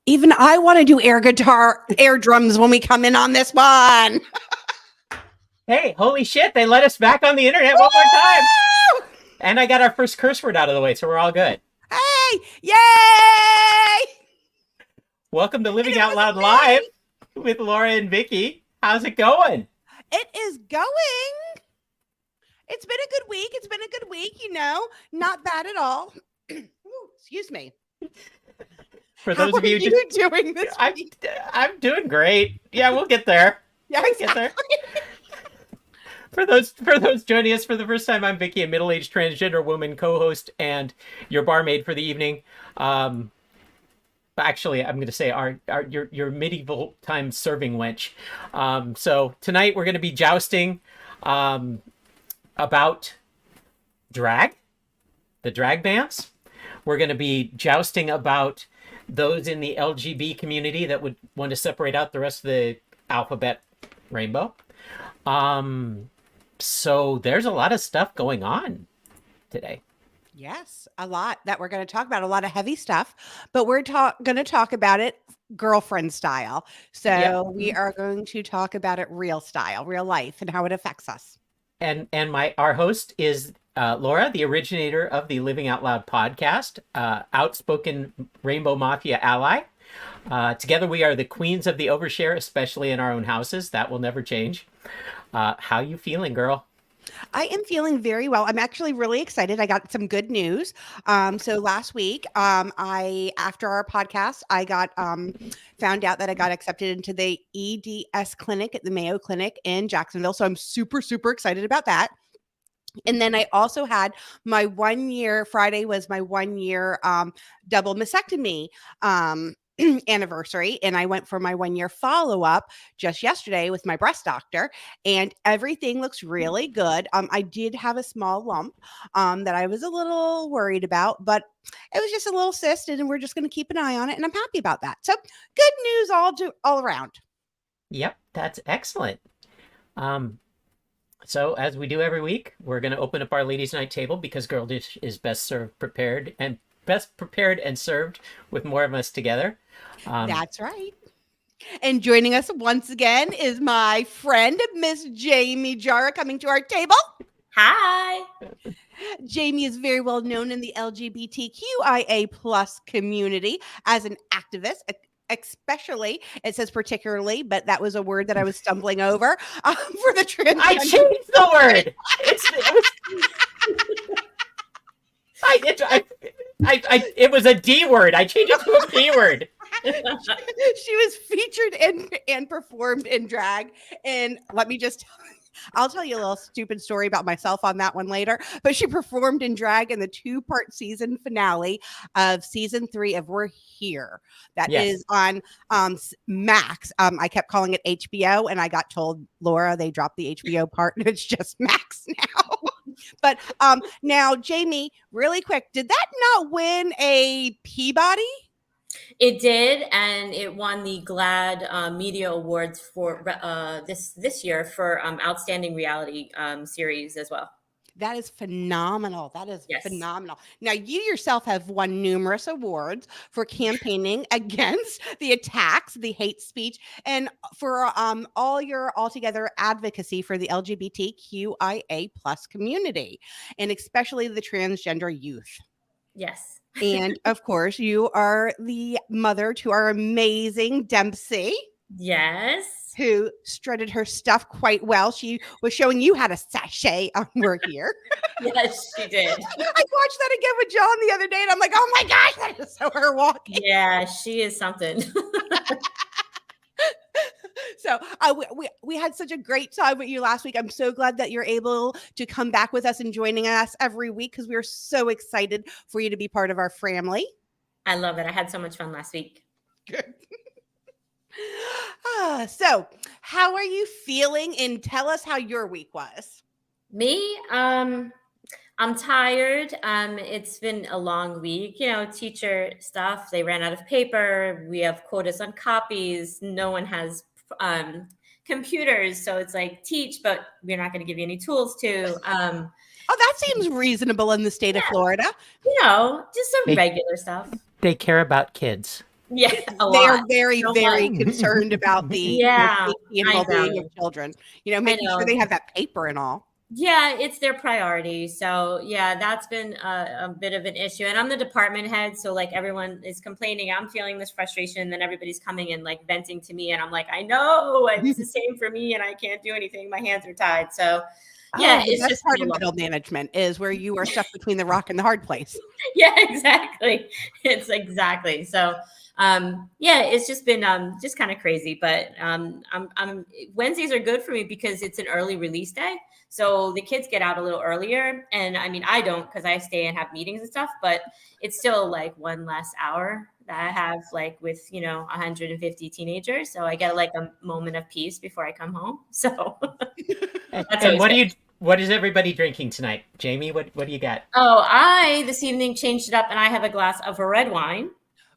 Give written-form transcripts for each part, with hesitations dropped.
Even I want to do air drums when we come in on this one. Hey, holy shit, they let us back on the internet one more time. And I got our first curse word out of the way, so we're all good. Hey, yay! Welcome to Living Out Loud Live with Laura and Vicki. How's it going? It is going. It's been a good week. Not bad at all. Ooh, excuse me. For those of you doing this week? I'm doing great. Yeah, we'll get there. Yeah, exactly. Get there. For those joining us for the first time, I'm Vicki, a middle-aged transgender woman co-host and your barmaid for the evening. Actually, I'm going to say your medieval time serving wench. So tonight we're going to be jousting about drag, the drag bands. We're going to be jousting about those in the LGB community that would want to separate out the rest of the alphabet rainbow. So there's a lot of stuff going on today. Yes, a lot that we're going to talk about, a lot of heavy stuff, but we're going to talk about it girlfriend style. So we are going to talk about it real style, real life, and how it affects us. And our host is Laura, the originator of the Living Out Loud podcast, outspoken Rainbow Mafia ally. Together we are the queens of the overshare, especially in our own houses. That will never change. How you feeling, girl? I am feeling very well. I'm actually really excited. I got some good news. So last week, after our podcast, I got found out that I got accepted into the EDS clinic at the Mayo Clinic in Jacksonville. So I'm super, super excited about that. And then I also had my 1 year, Friday was my 1 year double mastectomy anniversary, and I went for my 1 year follow-up just yesterday with my breast doctor, and everything looks really good. I did have a small lump that I was a little worried about, but it was just a little cyst, and we're just going to keep an eye on it, and I'm happy about that. So good news all around. Yep, that's excellent. So as we do every week, we're going to open up our ladies' night table because Girl Dish is best prepared and served with more of us together. That's right. And joining us once again is my friend, Miss Jaime Jara, coming to our table. Hi. Jaime is very well known in the LGBTQIA plus community as an activist, especially, it says particularly, but that was a word that I was stumbling over for the transgender. I changed the word. It was a D word. I changed it to a P word. She was featured and performed in drag. And I'll tell you a little stupid story about myself on that one later, but she performed in drag in the 2-part season finale of season 3 of We're Here. That is on Max. I kept calling it HBO, and I got told, Laura, they dropped the HBO part and it's just Max now. But now, Jaime, really quick, did that not win a Peabody? It did, and it won the GLAAD Media Awards for this year for Outstanding Reality Series as well. That is phenomenal. Phenomenal. Now, you yourself have won numerous awards for campaigning against the attacks, the hate speech, and for all your altogether advocacy for the LGBTQIA plus community, and especially the transgender youth. Yes. And of course, you are the mother to our amazing Dempsey. Yes. Who strutted her stuff quite well. She was showing you how to sashay on We're Here. Yes, she did. I watched that again with John the other day, and I'm like, oh my gosh, that is so her walking. Yeah, she is something. So we had such a great time with you last week. I'm so glad that you're able to come back with us and joining us every week because we are so excited for you to be part of our family. I love it. I had so much fun last week. Good. So how are you feeling? And tell us how your week was. Me? I'm tired. It's been a long week, teacher stuff. They ran out of paper. We have quotas on copies. No one has computers. So it's like teach, but we're not going to give you any tools to. Oh, that seems reasonable in the state of Florida. Just some regular stuff. They care about kids. Yeah, a They lot. are very, So very much. concerned about the Yeah, safety and I well-being know. of children. I Making sure know. they have that paper and all. Yeah, it's their priority. So yeah, that's been a bit of an issue. And I'm the department head, so like everyone is complaining. I'm feeling this frustration, and then everybody's coming and like venting to me, and I'm like, I know it's the same for me, and I can't do anything. My hands are tied. So yeah, Oh, the it's best just part been of a lot. middle management is where you are stuck between the rock and the hard place. Yeah, exactly. It's exactly. So yeah, it's just been just kind of crazy, but I'm Wednesdays are good for me because it's an early release day. So the kids get out a little earlier, and I mean I don't because I stay and have meetings and stuff, but it's still like one less hour that I have like with 150 teenagers. So I get like a moment of peace before I come home. So that's And always good. what is everybody drinking tonight? Jamie, what do you got? Oh, I this evening changed it up, and I have a glass of a red wine.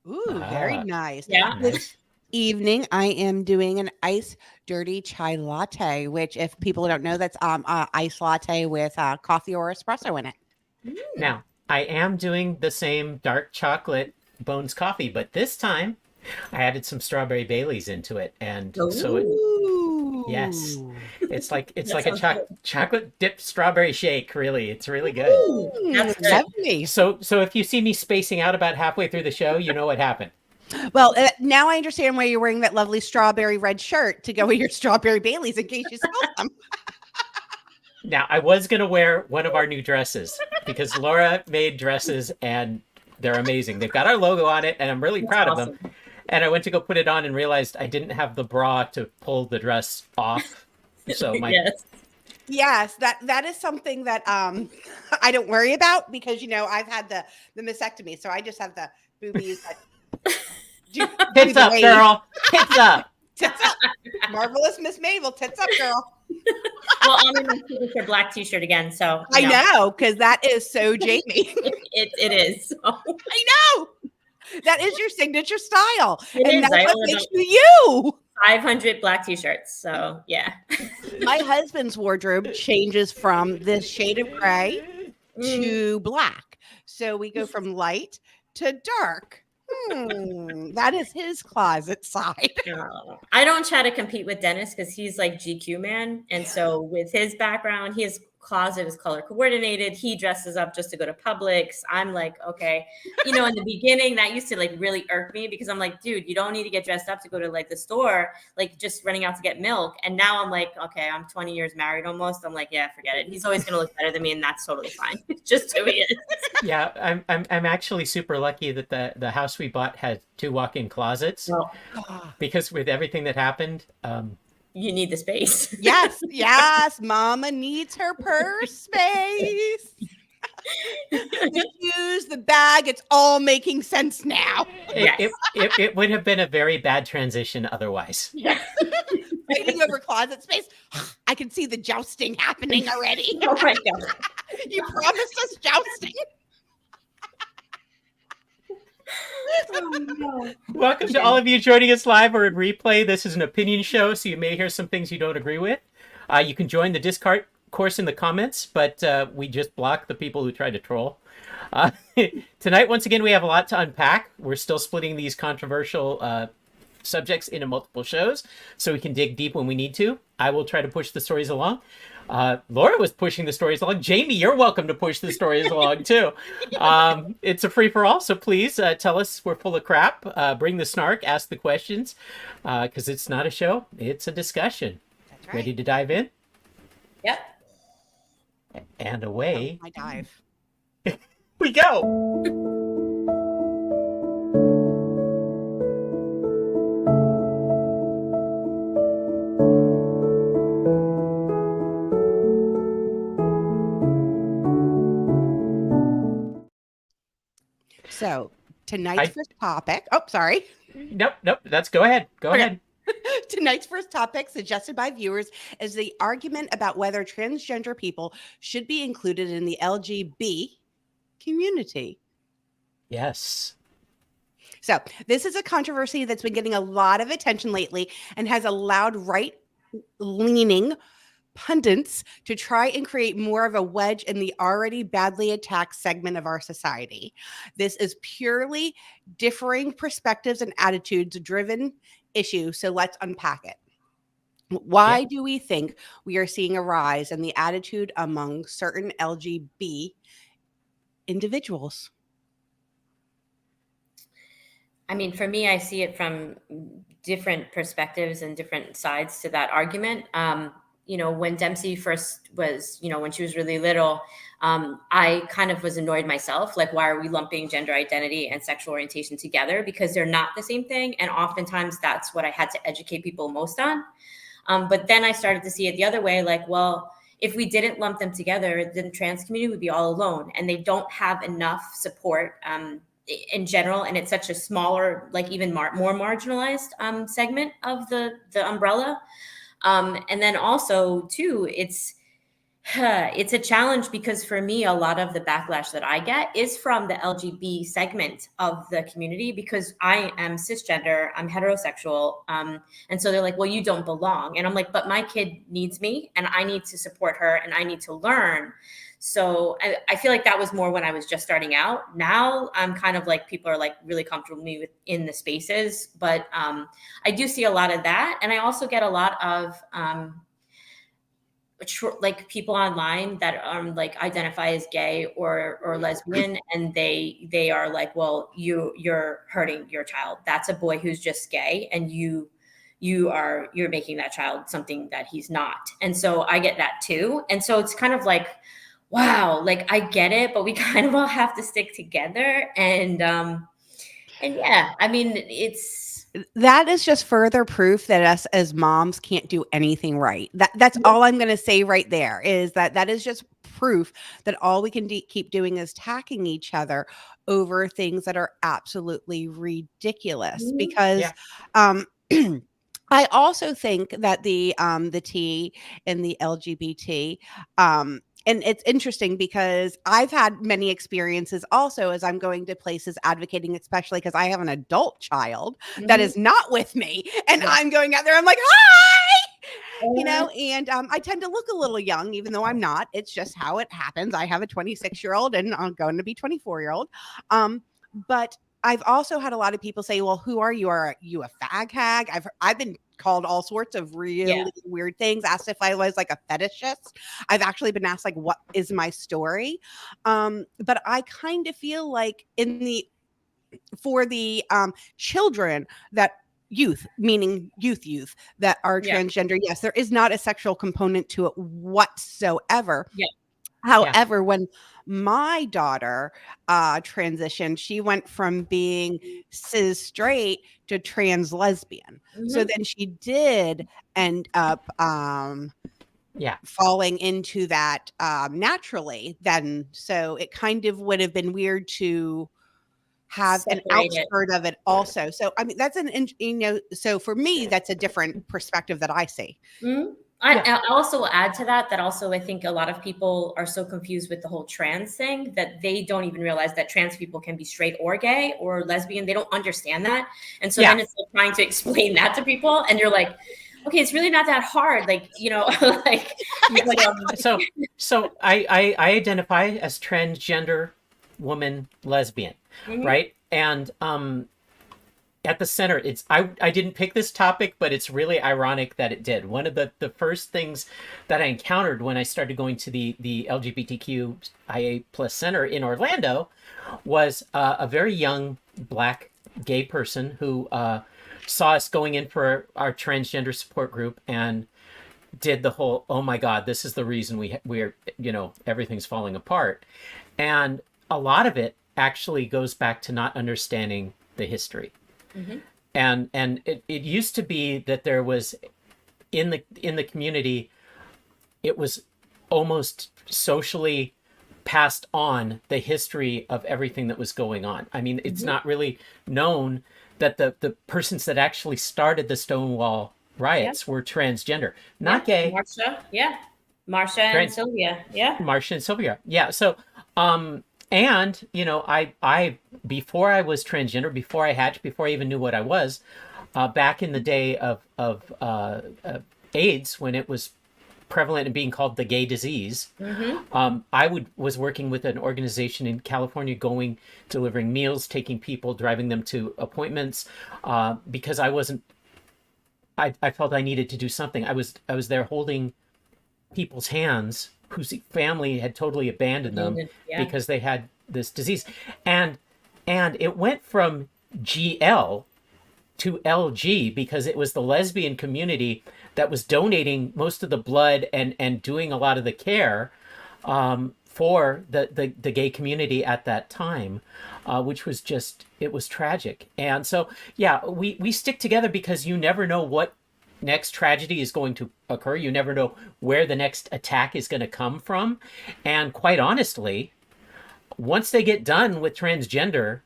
Ooh, very nice. Yeah. Nice. Evening, I am doing an ice dirty chai latte, which, if people don't know, that's ice latte with coffee or espresso in it. Now, I am doing the same dark chocolate Bones coffee, but this time I added some strawberry Baileys into it, and so yes, Ooh. it's like That a sounds good. chocolate dipped strawberry shake. Really, it's really good. That's good. Lovely. So if you see me spacing out about halfway through the show, you know what happened. Well, now I understand why you're wearing that lovely strawberry red shirt to go with your strawberry Baileys in case you spill some. Now, I was going to wear one of our new dresses because Laura made dresses and they're amazing. They've got our logo on it and I'm really proud of them. And I went to go put it on and realized I didn't have the bra to pull the dress off. So Yes, that is something that I don't worry about because I've had the mastectomy, so I just have the boobies that do tits the up, wave. girl. Tits up. Tits up. Marvelous Miss Mabel, tits up, girl. Well, I'm in my signature black t-shirt again, so I know, because that is so Jamie. it is. So. I know. That is your signature style. It and is. that's I what own makes about you. 500 black t-shirts. So yeah. My husband's wardrobe changes from this shade of gray to black. So we go from light to dark. That is his closet side. I don't try to compete with Dennis because he's like GQ man. And so with his background, his closet is color coordinated. He dresses up just to go to Publix. I'm like, okay. In the beginning, that used to like really irk me because I'm like, dude, you don't need to get dressed up to go to like the store, like just running out to get milk. And now I'm like, okay, I'm 20 years married almost. I'm like, yeah, forget it. He's always going to look better than me. And that's totally fine. Just who he is. Yeah, I'm actually super lucky that the house we bought had 2 walk-in closets because with everything that happened, you need the space. Yes. Mama needs her purse space. The shoes, the bag, it's all making sense now. It would have been a very bad transition otherwise. Yes. Fighting over closet space. I can see the jousting happening already. Oh my God. You promised us jousting. Oh, no. Welcome to all of you joining us live or in replay. This is an opinion show, so you may hear some things you don't agree with. You can join the Discord course in the comments, but we just block the people who try to troll. Tonight, once again, we have a lot to unpack. We're still splitting these controversial subjects into multiple shows, so we can dig deep when we need to. I will try to push the stories along. Laura was pushing the stories along. Jamie, you're welcome to push the stories along too. It's a free-for-all, so please tell us we're full of crap. Bring the snark, ask the questions, because it's not a show, it's a discussion. That's right. Ready to dive in? Yep. And away I dive. we go. So tonight's first topic. Oh, sorry. Nope. Let's go ahead. Go ahead. Tonight's first topic, suggested by viewers, is the argument about whether transgender people should be included in the LGBT community. Yes. So this is a controversy that's been getting a lot of attention lately and has allowed right-leaning pundits to try and create more of a wedge in the already badly attacked segment of our society. This is purely differing perspectives and attitudes driven issue. So let's unpack it. Why Yeah. do we think we are seeing a rise in the attitude among certain LGBT individuals? I mean, for me, I see it from different perspectives and different sides to that argument. When Dempsey first was, when she was really little, I kind of was annoyed myself. Like, why are we lumping gender identity and sexual orientation together? Because they're not the same thing. And oftentimes that's what I had to educate people most on. But then I started to see it the other way, like, well, if we didn't lump them together, then the trans community would be all alone, and they don't have enough support in general. And it's such a smaller, like even more marginalized segment of the umbrella. And then also too, it's a challenge because for me, a lot of the backlash that I get is from the LGBT segment of the community because I am cisgender, I'm heterosexual. And so they're like, well, you don't belong. And I'm like, but my kid needs me and I need to support her and I need to learn. So I feel like that was more when I was just starting out. Now I'm kind of like, people are like really comfortable with me in the spaces, but I do see a lot of that. And I also get a lot of, like people online that like identify as gay or lesbian, and they are like, well, you're hurting your child. That's a boy who's just gay, and you're making that child something that he's not. And so I get that too. And so it's kind of like, wow, like I get it, but we kind of all have to stick together. And yeah, I mean, That is just further proof that us as moms can't do anything right. That's all I'm going to say right there, is that is just proof that all we can keep doing is attacking each other over things that are absolutely ridiculous. Because I also think that the T and the LGBT, and it's interesting because I've had many experiences also as I'm going to places advocating, especially because I have an adult child that is not with me, and I'm going out there, I'm like, hi, and I tend to look a little young, even though I'm not. It's just how it happens. I have a 26-year-old and I'm going to be 24-year-old. But I've also had a lot of people say, well, who are you? Are you a fag hag? I've been called all sorts of really weird things, asked if I was like a fetishist. I've actually been asked like, what is my story? But I kind of feel like for the children that youth, meaning youth that are transgender, yes, there is not a sexual component to it whatsoever. However, when my daughter transitioned, she went from being cis straight to trans lesbian. So then she did end up falling into that naturally then. So it kind of would have been weird to have an outskirt of it also. So I mean, that's so for me, that's a different perspective that I see. I also add to that also I think a lot of people are so confused with the whole trans thing that they don't even realize that trans people can be straight or gay or lesbian. They don't understand that. And so then it's like trying to explain that to people, and you're like, okay, it's really not that hard. Like, like so I identify as transgender woman lesbian, right? And at the center, I didn't pick this topic, but it's really ironic that it did. One of the first things that I encountered when I started going to the LGBTQIA plus center in Orlando was a very young Black gay person who saw us going in for our transgender support group and did the whole, oh my God, this is the reason we're everything's falling apart. And a lot of it actually goes back to not understanding the history. And it used to be that there was in the community, it was almost socially passed on the history of everything that was going on. I mean, it's not really known that the persons that actually started the Stonewall riots were transgender, not gay. Marsha and Sylvia. Marsha and Sylvia. Yeah. So, and, I before I was transgender, before I hatched, before I even knew what I was, back in the day of AIDS, when it was prevalent and being called the gay disease. I was working with an organization in California, delivering meals, taking people, driving them to appointments, because I felt I needed to do something. I was there holding people's hands whose family had totally abandoned them because they had this disease. And it went from GL to LG because it was the lesbian community that was donating most of the blood and doing a lot of the care for the gay community at that time, which was it was tragic. And so, yeah, we stick together because you never know what next tragedy is going to occur. You never know where the next attack is going to come from. And quite honestly, once they get done with transgender,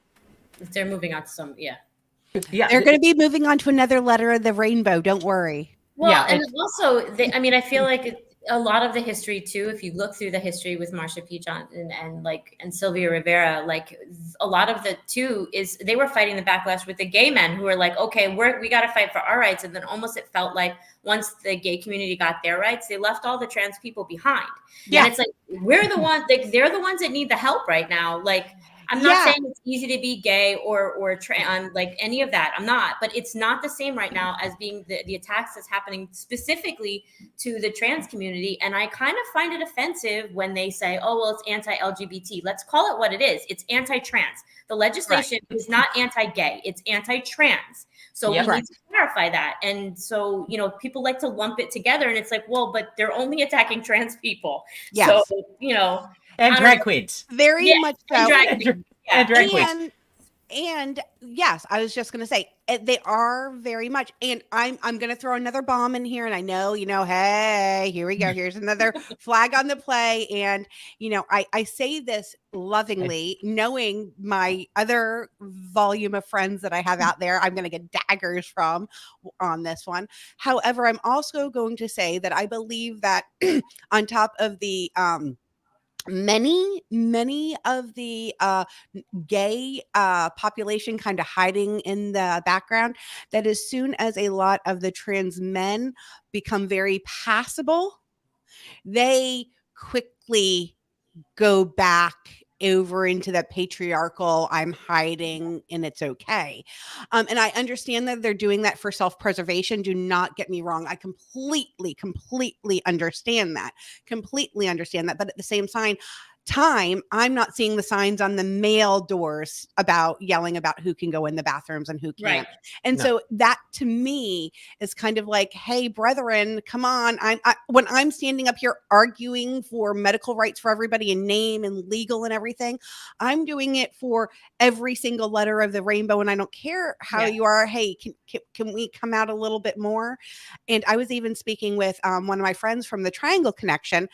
they're moving on to some, they're going to be moving on to another letter of the rainbow. Don't worry. Well, and also, I feel like a lot of the history too, if you look through the history with Marsha P. Johnson and Sylvia Rivera, like a lot of the too is they were fighting the backlash with the gay men who were like, okay, we got to fight for our rights. And then almost it felt like once the gay community got their rights, they left all the trans people behind. Yeah. And it's like, we're the ones, like, they're the ones that need the help right now. Like, I'm not saying it's easy to be gay or trans, like any of that. I'm not, but it's not the same right now as being the attacks that's happening specifically to the trans community. And I kind of find it offensive when they say, oh, well, it's anti-LGBT. Let's call it what it is. It's anti-trans. The legislation is not anti-gay. It's anti-trans. So we need to clarify that. And so, people like to lump it together and it's like, well, but they're only attacking trans people. Yes. So, and drag queens. Very much so. And drag queens. And yes, I was just going to say they are very much. And I'm going to throw another bomb in here. And I know, hey, here we go. Here's another flag on the play. And, I say this lovingly, knowing my other volume of friends that I have out there, I'm going to get daggers from on this one. However, I'm also going to say that I believe that on top of the, many of the gay population kind of hiding in the background, that as soon as a lot of the trans men become very passable, they quickly go back over into that patriarchal, I'm hiding and it's okay. And I understand that they're doing that for self-preservation. Do not get me wrong. I completely understand that. But at the same time, I'm not seeing the signs on the male doors about yelling about who can go in the bathrooms and who can't. Right. And so that to me is kind of like, hey, brethren, come on. When I'm standing up here arguing for medical rights for everybody and name and legal and everything, I'm doing it for every single letter of the rainbow. And I don't care how you are. Hey, can we come out a little bit more? And I was even speaking with one of my friends from the Triangle Connection,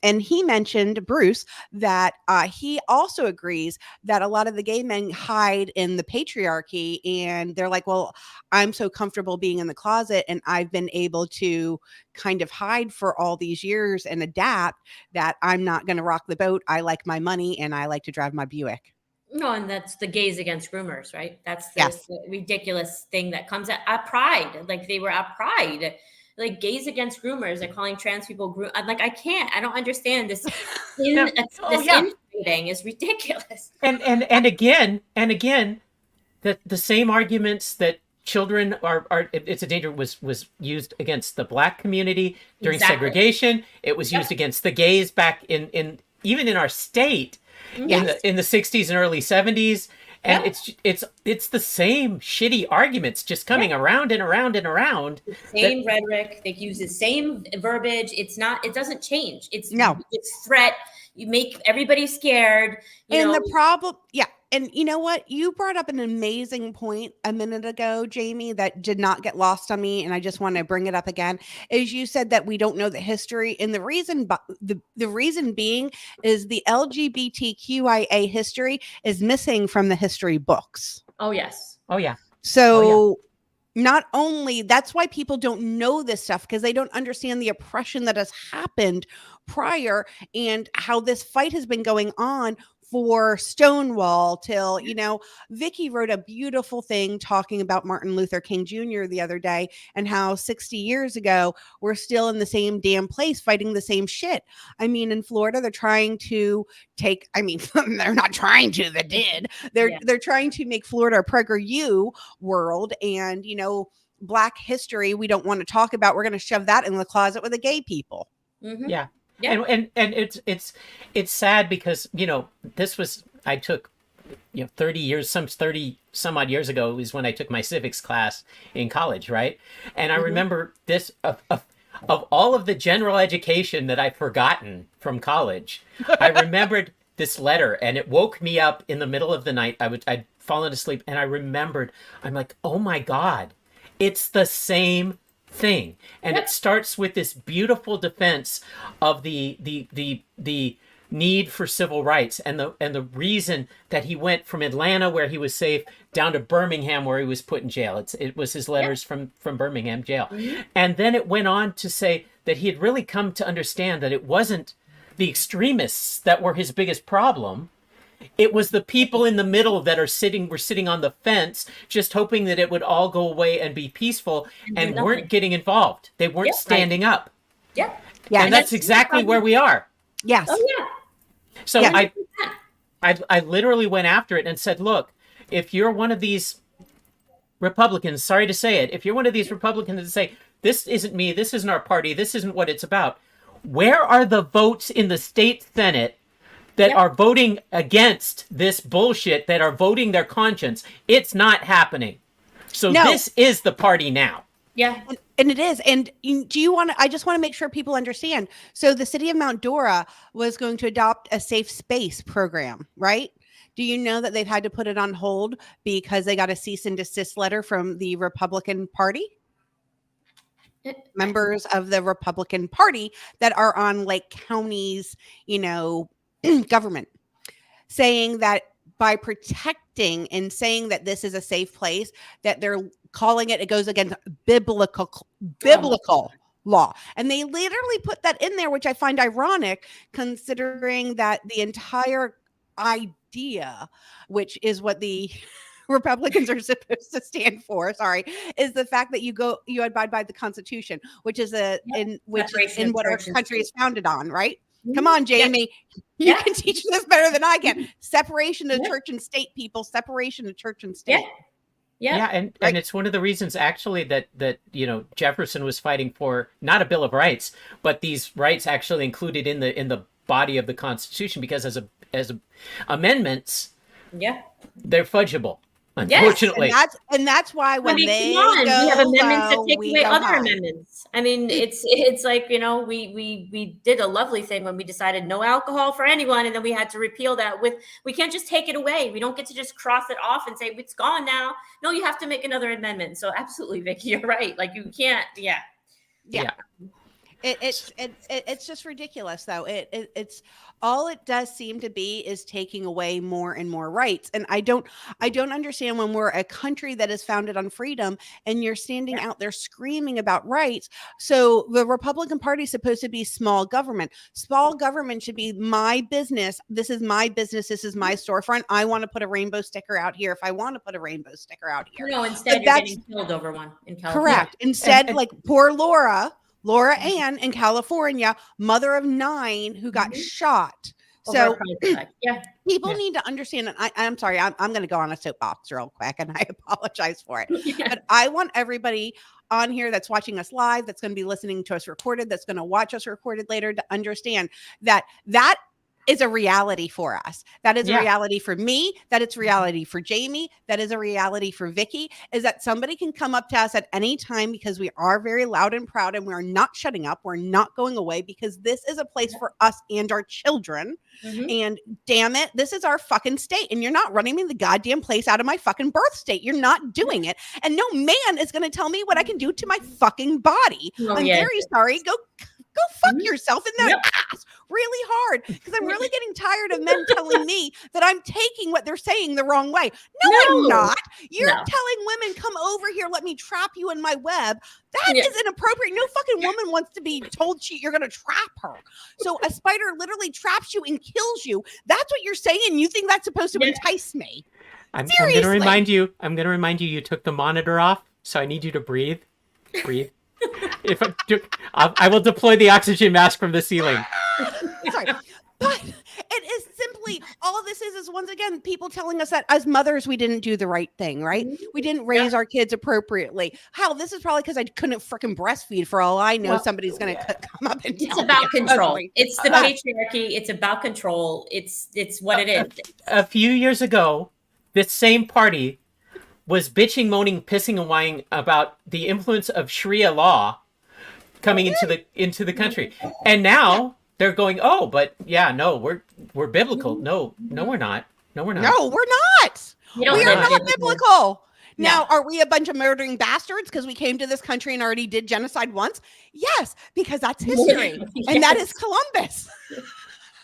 and he mentioned, Bruce, that he also agrees that a lot of the gay men hide in the patriarchy, and they're like, well, I'm so comfortable being in the closet and I've been able to kind of hide for all these years and adapt that I'm not going to rock the boat. I like my money and I like to drive my Buick. No, and that's the gays against groomers, right? That's the ridiculous thing that comes at Pride. Like they were at Pride. Like gays against groomers, they're calling trans people I'm like, I don't understand this. Infighting is ridiculous. And again, the same arguments that children are it's a danger was used against the Black community during segregation. It was used against the gays back in even in our state in the 60s and early 70s. And it's the same shitty arguments just coming around and around and around. The same rhetoric. They use the same verbiage. It doesn't change. It's threat. You make everybody scared. The problem, and you know what? You brought up an amazing point a minute ago, Jamie, that did not get lost on me. And I just want to bring it up again. Is you said that we don't know the history. And the reason, the reason being is the LGBTQIA history is missing from the history books. Oh, yes. Oh, yeah. So not only that's why people don't know this stuff, because they don't understand the oppression that has happened prior and how this fight has been going on for Stonewall till, Vicki wrote a beautiful thing talking about Martin Luther King Jr. the other day and how 60 years ago, we're still in the same damn place fighting the same shit. I mean, in Florida, they're trying to they're not trying to, they did. They're trying to make Florida a PragerU world, and, Black history we don't want to talk about. We're going to shove that in the closet with the gay people. Mm-hmm. Yeah. And it's sad because, this was, I took, 30 some odd years ago was when I took my civics class in college. Right. And I remember this of all of the general education that I've forgotten from college. I remembered this letter, and it woke me up in the middle of the night. I'd fallen asleep, and I remembered, I'm like, oh my God, it's the same thing. And it starts with this beautiful defense of the need for civil rights, and the reason that he went from Atlanta, where he was safe, down to Birmingham, where he was put in jail. It was his letters from Birmingham jail. Mm-hmm. And then it went on to say that he had really come to understand that it wasn't the extremists that were his biggest problem. It was the people in the middle that were sitting on the fence, just hoping that it would all go away and be peaceful, and weren't getting involved. They weren't standing up. Yeah. Yeah. And that's exactly where we are. Yes. Oh yeah. So I literally went after it and said, look, if you're one of these Republicans, sorry to say it, if you're one of these Republicans that say, this isn't me, this isn't our party, this isn't what it's about, where are the votes in the state Senate that are voting against this bullshit, that are voting their conscience? It's not happening. So this is the party now. Yeah. And it is. And I just want to make sure people understand. So the city of Mount Dora was going to adopt a safe space program, right? Do you know that they've had to put it on hold because they got a cease and desist letter from the Republican Party? Members of the Republican Party that are on Lake County's, government, saying that by protecting and saying that this is a safe place, that they're calling it goes against biblical law. And they literally put that in there, which I find ironic, considering that the entire idea, which is what the Republicans are supposed to stand for, is the fact that you abide by the Constitution, which is what our country is founded on, right? Come on, Jamie. You can teach this better than I can. Separation of church and state, people. Separation of church and state. Yeah, and it's one of the reasons actually that Jefferson was fighting for not a Bill of Rights, but these rights actually included in the body of the Constitution, because as amendments, they're fudgeable. Unfortunately, yes, and that's why when we have amendments that take away other amendments. I mean, it's like, we did a lovely thing when we decided no alcohol for anyone, and then we had to repeal that. We can't just take it away. We don't get to just cross it off and say it's gone now. No, you have to make another amendment. So absolutely, Vicki, you're right. Like, you can't. Yeah. It's just ridiculous, though. It's all it does seem to be is taking away more and more rights. And I don't understand, when we're a country that is founded on freedom and you're standing out there screaming about rights. So the Republican Party is supposed to be small government. Small government should be my business. This is my business. This is my storefront. I want to put a rainbow sticker out here if I want to put a rainbow sticker out here. No, instead you're getting killed over one in California. Correct. Instead, like poor Laura Ann in California, mother of 9 who got shot. So people need to understand that. I'm sorry, I'm going to go on a soapbox real quick, and I apologize for it. But I want everybody on here that's watching us live, that's going to be listening to us recorded, that's going to watch us recorded later, to understand that is a reality for us. That is a reality for me. That it's reality for Jamie. That is a reality for Vicki, is that somebody can come up to us at any time, because we are very loud and proud, and we're not shutting up. We're not going away, because this is a place for us and our children. And damn it, this is our fucking state. And you're not running me the goddamn place out of my fucking birth state. You're not doing it. And no man is going to tell me what I can do to my fucking body. I'm very sorry. Go fuck yourself in the ass really hard because I'm really getting tired of men telling me that I'm taking what they're saying the wrong way. No, I'm not. You're telling women, come over here, let me trap you in my web. That is inappropriate. No fucking woman wants to be told you're going to trap her. So a spider literally traps you and kills you. That's what you're saying. You think that's supposed to entice me? I'm going to remind you. You took the monitor off, so I need you to breathe. Breathe. I will deploy the oxygen mask from the ceiling. Sorry. But it is simply, all this is once again, people telling us that as mothers, we didn't do the right thing, right? We didn't raise our kids appropriately. Hell, this is probably because I couldn't freaking breastfeed. For all I know, somebody's going to come up and tell me. It's about control. It's the patriarchy. It's about control. It's what it is. A few years ago, this same party was bitching, moaning, pissing, and whining about the influence of Sharia law coming into the country, and now they're going, oh, but we're biblical. No, we're not. No, we're not. No, we're not. We are not biblical. Now, are we a bunch of murdering bastards because we came to this country and already did genocide once? Yes, because that's history, and that is Columbus.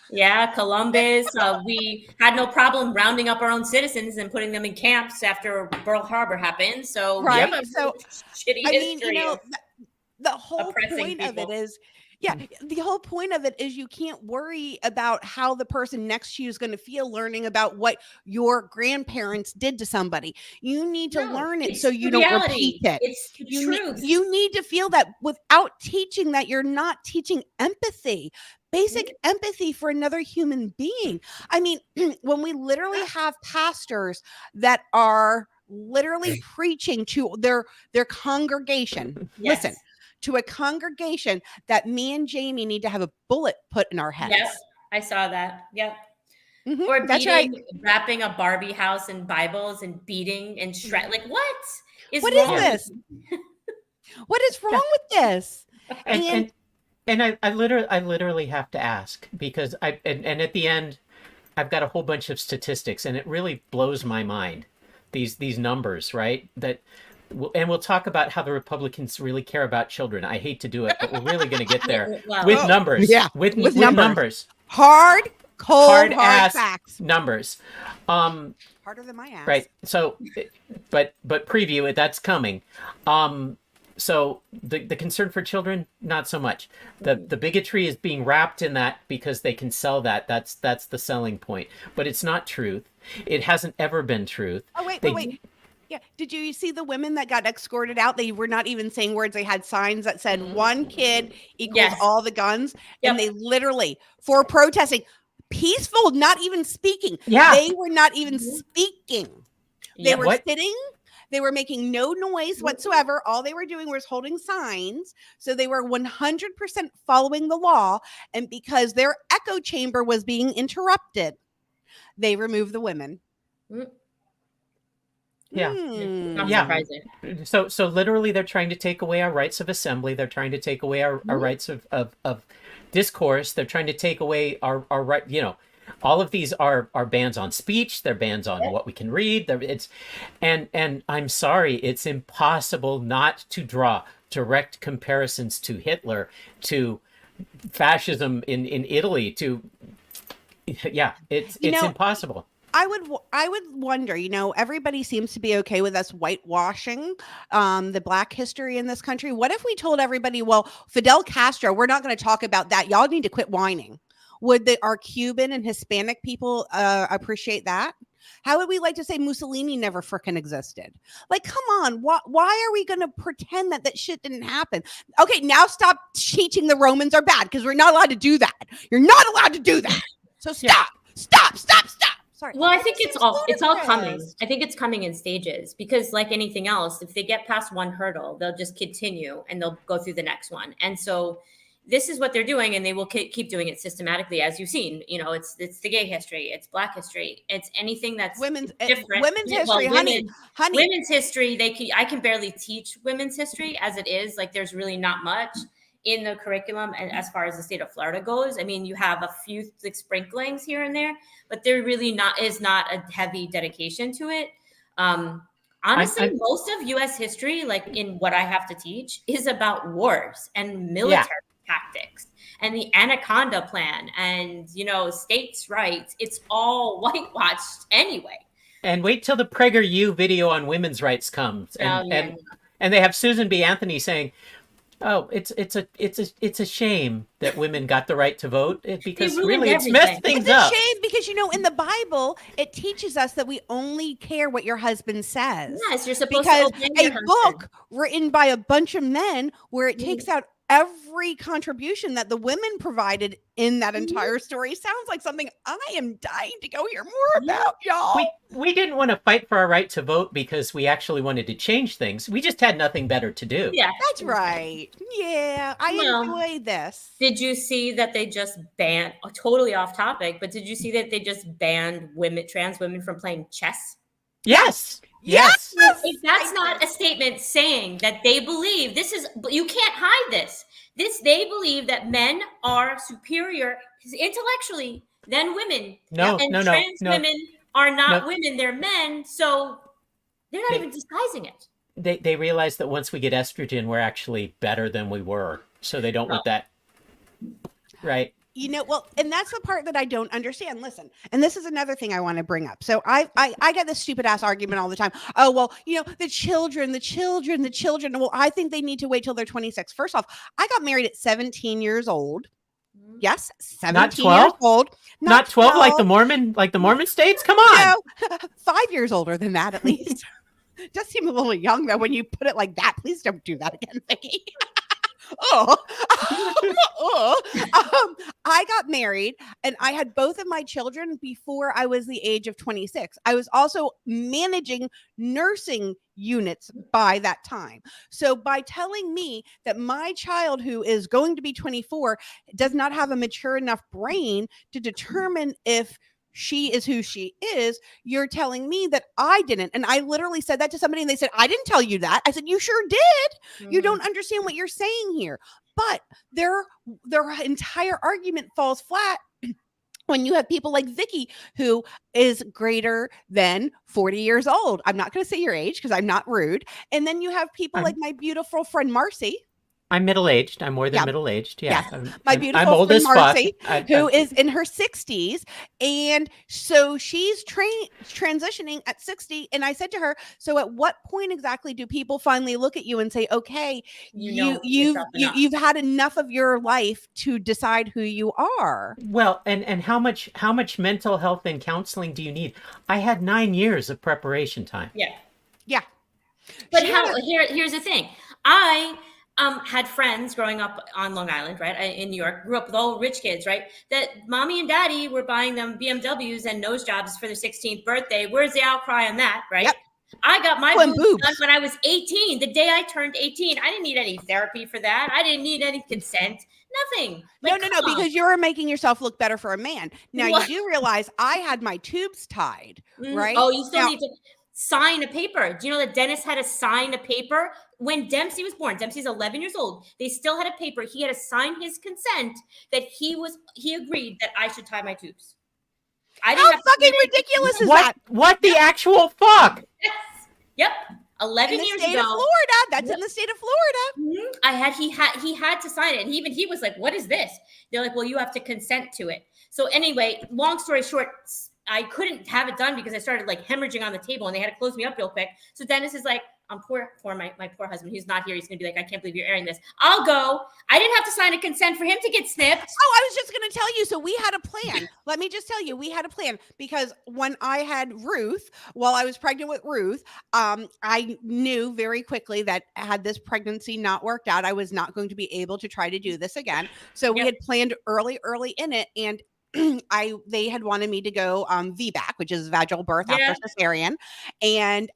Yeah, Columbus. We had no problem rounding up our own citizens and putting them in camps after Pearl Harbor happened. So, right. So, I mean, the whole point of it is, the whole point of it is you can't worry about how the person next to you is going to feel learning about what your grandparents did to somebody. You need to learn it so you don't repeat it. It's the truth. You need to feel that without teaching that. You're not teaching empathy. Basic empathy for another human being. I mean, when we literally have pastors that are literally preaching to their congregation, listen, to a congregation that me and Jaime need to have a bullet put in our heads. Yes, I saw that. Yep. Mm-hmm. Or beating, wrapping a Barbie house in Bibles and beating and like what is this? What is wrong with this? And I literally have to ask because and at the end, I've got a whole bunch of statistics, and it really blows my mind. These numbers, right? And we'll talk about how the Republicans really care about children. I hate to do it, but we're really going to get there with numbers. Yeah, with numbers. Hard ass facts. Numbers. Harder than my ass. Right. So, but preview it. That's coming. So the concern for children, not so much. The bigotry is being wrapped in that because they can sell that. That's the selling point. But it's not truth. It hasn't ever been truth. Oh wait. Yeah. Did you see the women that got escorted out? They were not even saying words. They had signs that said one kid equals all the guns. Yep. And they literally, for protesting, peaceful, not even speaking. Yeah. They were not even speaking. They were sitting. They were making no noise whatsoever. All they were doing was holding signs. So they were 100% following the law. And because their echo chamber was being interrupted, they removed the women. Yeah. Not surprising. So literally they're trying to take away our rights of assembly. They're trying to take away our rights of discourse. They're trying to take away our right, all of these are bans on speech. They're bans on what we can read. And I'm sorry, it's impossible not to draw direct comparisons to Hitler, to fascism in Italy, it's impossible. I would wonder, everybody seems to be okay with us whitewashing the Black history in this country. What if we told everybody, well, Fidel Castro, we're not going to talk about that. Y'all need to quit whining. Would our Cuban and Hispanic people appreciate that? How would we like to say Mussolini never frickin' existed? Like, come on. Why are we going to pretend that shit didn't happen? Okay, now stop teaching the Romans are bad because we're not allowed to do that. You're not allowed to do that. So stop. Sorry. Well, I think it's all coming. I think it's coming in stages because like anything else, if they get past one hurdle, they'll just continue and they'll go through the next one. And so this is what they're doing, and they will keep doing it systematically, as you've seen. It's the gay history, it's Black history, it's anything that's different. Women's history, honey. Women's history. I can barely teach women's history as it is. Like, there's really not much in the curriculum, and as far as the state of Florida goes. I mean, you have a few sprinklings here and there, but there really is not a heavy dedication to it. Honestly, most of U.S. history, like in what I have to teach, is about wars and military tactics. and the Anaconda Plan and, states' rights. It's all whitewashed anyway. And wait till the PragerU video on women's rights comes, and they have Susan B. Anthony saying, "Oh, it's a shame that women got the right to vote because really it's messed things up." It's a shame because in the Bible it teaches us that we only care what your husband says. Yes, you're supposed to obey your husband. Book written by a bunch of men where it takes out every contribution that the women provided in that entire story sounds like something I am dying to go hear more about, y'all. We didn't want to fight for our right to vote because we actually wanted to change things. We just had nothing better to do. Yeah, that's right. Yeah, I enjoy this. Did you see that they just banned, totally off topic, but did you see that they just banned trans women from playing chess? Yes. Yes. If that's not a statement saying that they believe you can't hide this. They believe that men are superior intellectually than women. No, and trans women are not women; they're men. So they're not even disguising it. They realize that once we get estrogen, we're actually better than we were. So they don't want that. Right. And that's the part that I don't understand. Listen, and this is another thing I want to bring up. So I get this stupid ass argument all the time. Oh, well, the children. Well, I think they need to wait till they're 26. First off, I got married at 17 years old. Yes, 17 years old. Not 12 like the Mormon states? Come on. 5 years older than that at least. Does seem a little young though when you put it like that. Please don't do that again, Vicki. I got married and I had both of my children before I was the age of 26. I was also managing nursing units by that time. So by telling me that my child who is going to be 24 does not have a mature enough brain to determine if she is who she is, you're telling me that I didn't. And I literally said that to somebody and they said, I didn't tell you that. I said, you sure did. You don't understand what you're saying here. But their entire argument falls flat when you have people like Vicki, who is greater than 40 years old. I'm not going to say your age because I'm not rude. And then you have people like my beautiful friend Marcy. I'm middle-aged. I'm more than middle-aged. Yeah. Yes. My beautiful friend Marcy, who is in her 60s. And so she's transitioning at 60. And I said to her, so at what point exactly do people finally look at you and say, okay, you've had enough of your life to decide who you are? Well, and how much mental health and counseling do you need? I had 9 years of preparation time. Yeah. Yeah. But here's the thing. I had friends growing up on Long Island, right? In New York, grew up with all rich kids, right? That mommy and daddy were buying them BMWs and nose jobs for their 16th birthday. Where's the outcry on that, right? Yep. I got my boobs done when I was 18. The day I turned 18, I didn't need any therapy for that. I didn't need any consent. Nothing. No, because you're making yourself look better for a man. Now, you do realize I had my tubes tied, right? Oh, you still need to sign a paper. Do you know that Dennis had to sign a paper when Dempsey was born? Dempsey's 11 years old. They still had a paper. He had to sign his consent that he agreed that I should tie my tubes. How fucking ridiculous is that? What the actual fuck? Yes. Yep. 11 years ago. In the state of Florida. That's in the state of Florida. He had to sign it. And even he was like, what is this? They're like, well, you have to consent to it. So anyway, long story short, I couldn't have it done because I started hemorrhaging on the table and they had to close me up real quick. So Dennis is like, I'm poor my poor husband. He's not here. He's going to be like, I can't believe you're airing this. I'll go. I didn't have to sign a consent for him to get snipped. Oh, I was just going to tell you. So we had a plan. Let me just tell you, we had a plan because when I had Ruth, while I was pregnant with Ruth, I knew very quickly that had this pregnancy not worked out, I was not going to be able to try to do this again. So we had planned early in it. And they had wanted me to go VBAC, which is vaginal birth after cesarean. And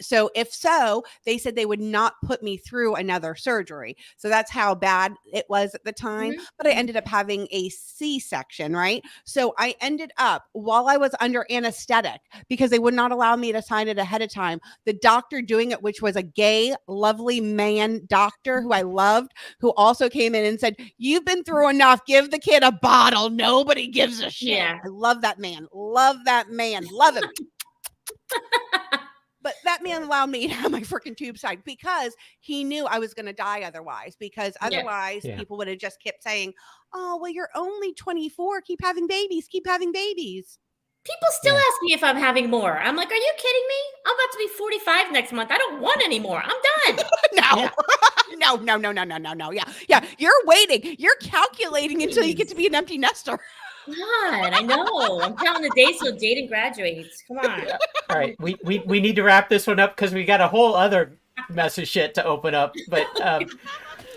so if so, they said they would not put me through another surgery. So that's how bad it was at the time. But I ended up having a C-section, right? So I ended up, while I was under anesthetic, because they would not allow me to sign it ahead of time, the doctor doing it, which was a gay, lovely man doctor who I loved, who also came in and said, you've been through enough. Give the kid a bottle. Nobody gives a shit. Yeah. I love that man. Love him. But that man allowed me to have my freaking tube side because he knew I was going to die otherwise. Because otherwise, Yeah. people would have just kept saying, "Oh, well, you're only 24. Keep having babies. Keep having babies." People still ask me if I'm having more. I'm like, are you kidding me? I'm about to be 45 next month. I don't want any more. I'm done. No. Yeah. No. Yeah. You're waiting. You're calculating until you get to be an empty nester. God, I know. I'm counting the days till Jaden graduates. Come on. All right, we need to wrap this one up because we got a whole other mess of shit to open up. But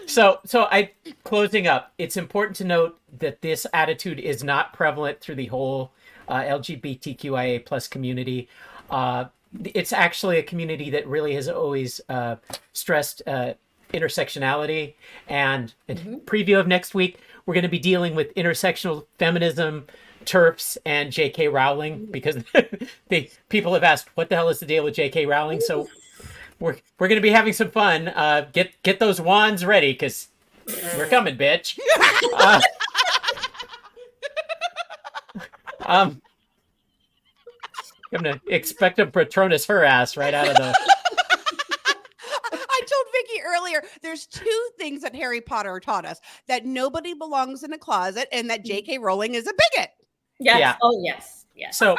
so I closing up. It's important to note that this attitude is not prevalent through the whole LGBTQIA plus community. It's actually a community that really has always stressed intersectionality. And preview of next week, we're going to be dealing with intersectional feminism, TERFs, and J.K. Rowling, because people have asked, what the hell is the deal with J.K. Rowling? So we're going to be having some fun. Get those wands ready, because we're coming, bitch. I'm gonna expect a Patronus her ass right out of the. I told Vicki earlier, there's two things that Harry Potter taught us: that nobody belongs in a closet, and that J.K. Rowling is a bigot. Yes. Yeah. Oh, yes. Yes. So,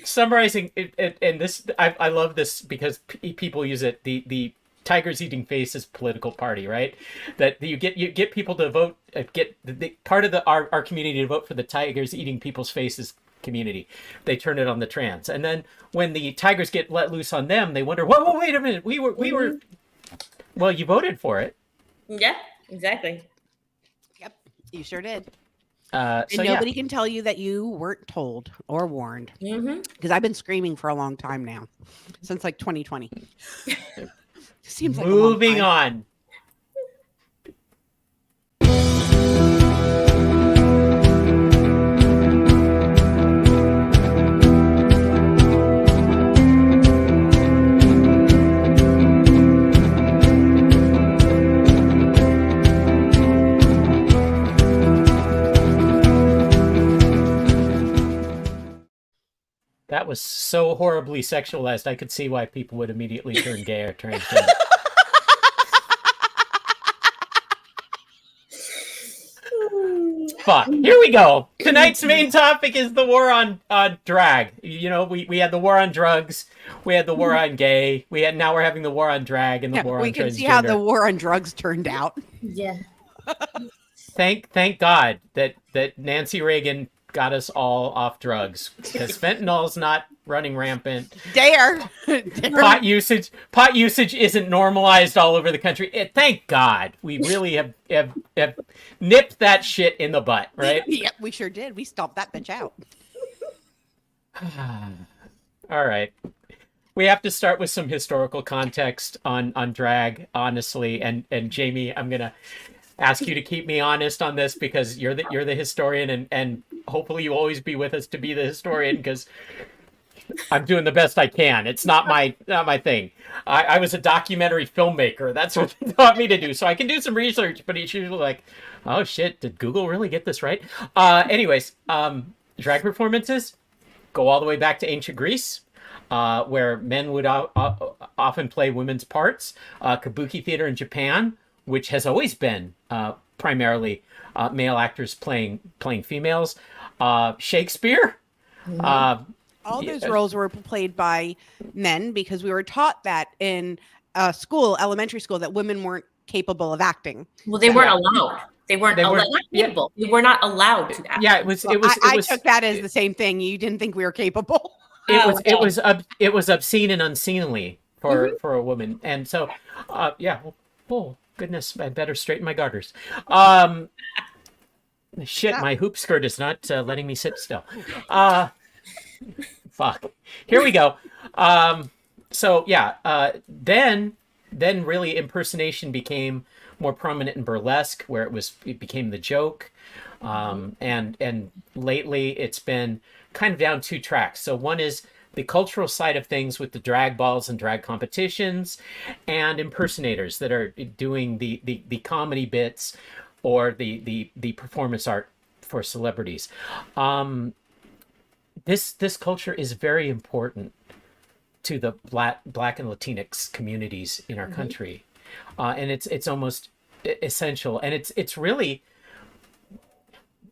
summarizing, and this, I love this because people use it. The Tigers Eating Face is political party, right? That you get people to vote, get the part of our community to vote for the Tigers Eating People's Faces community. They turn it on the trans, and then when the tigers get let loose on them, they wonder, whoa, wait a minute, we were, well, you voted for it. Yeah, exactly. Yep, you sure did. So and nobody can tell you that you weren't told or warned, because I've been screaming for a long time now, since like 2020. Seems like moving on. That was so horribly sexualized. I could see why people would immediately turn gay or transgender. Fuck. Here we go. Tonight's main topic is the war on drag. You know, we had the war on drugs. We had the war on gay. Now we're having the war on drag and the war on transgender. We can see how the war on drugs turned out. Yeah. Thank God that Nancy Reagan got us all off drugs, because fentanyl's not running rampant. Dare. Pot usage isn't normalized all over the country. Thank God we really have nipped that shit in the butt, right? Yep, we sure did. We stomped that bitch out. All right. We have to start with some historical context on drag, honestly, and Jaime, I'm gonna ask you to keep me honest on this, because you're the historian, and hopefully you always be with us to be the historian, because I'm doing the best I can. It's not my thing. I was a documentary filmmaker. That's what they taught me to do. So I can do some research, but it's usually like, oh shit, did Google really get this right? Anyways, drag performances go all the way back to ancient Greece, where men would often play women's parts. Kabuki theater in Japan, which has always been primarily male actors playing females. Shakespeare. All those roles were played by men, because we were taught that in elementary school, that women weren't capable of acting. Well, they weren't allowed. They weren't allowed. Not capable. They were not allowed to act. Yeah, it was. I took that as the same thing. You didn't think we were capable. It was obscene and unseemly for a woman, and so yeah. Oh goodness, I better straighten my garters. Shit, my hoop skirt is not letting me sit still. Fuck. Here we go. So yeah, then really impersonation became more prominent in burlesque, where it became the joke. And lately it's been kind of down two tracks. So one is the cultural side of things with the drag balls and drag competitions, and impersonators that are doing the comedy bits or the performance art for celebrities. This culture is very important to the black and Latinx communities in our country, and it's almost essential, and it's really.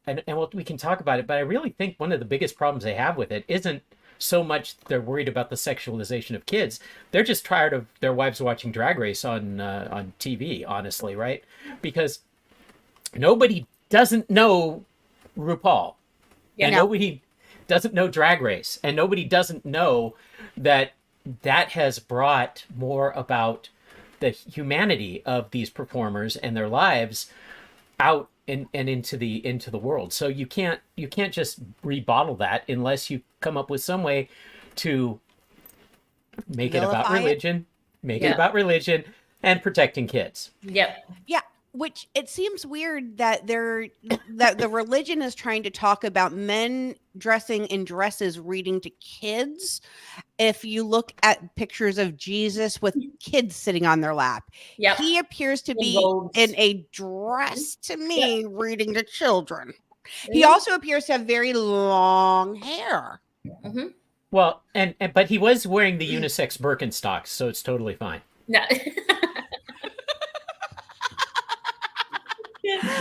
And we can talk about it, but I really think one of the biggest problems they have with it isn't so much they're worried about the sexualization of kids. They're just tired of their wives watching Drag Race on TV, honestly, right? Because nobody doesn't know RuPaul, and nobody doesn't know Drag Race, and nobody doesn't know that has brought more about the humanity of these performers and their lives out and into the world. So you can't just rebottle that unless you come up with some way to make it about religion, it about religion and protecting kids. Yep. Yeah. Which it seems weird that that the religion is trying to talk about men dressing in dresses reading to kids. If you look at pictures of Jesus with kids sitting on their lap, he appears to be in a dress to me reading to children. He also appears to have very long hair. Well, but he was wearing the unisex Birkenstocks, so it's totally fine. No.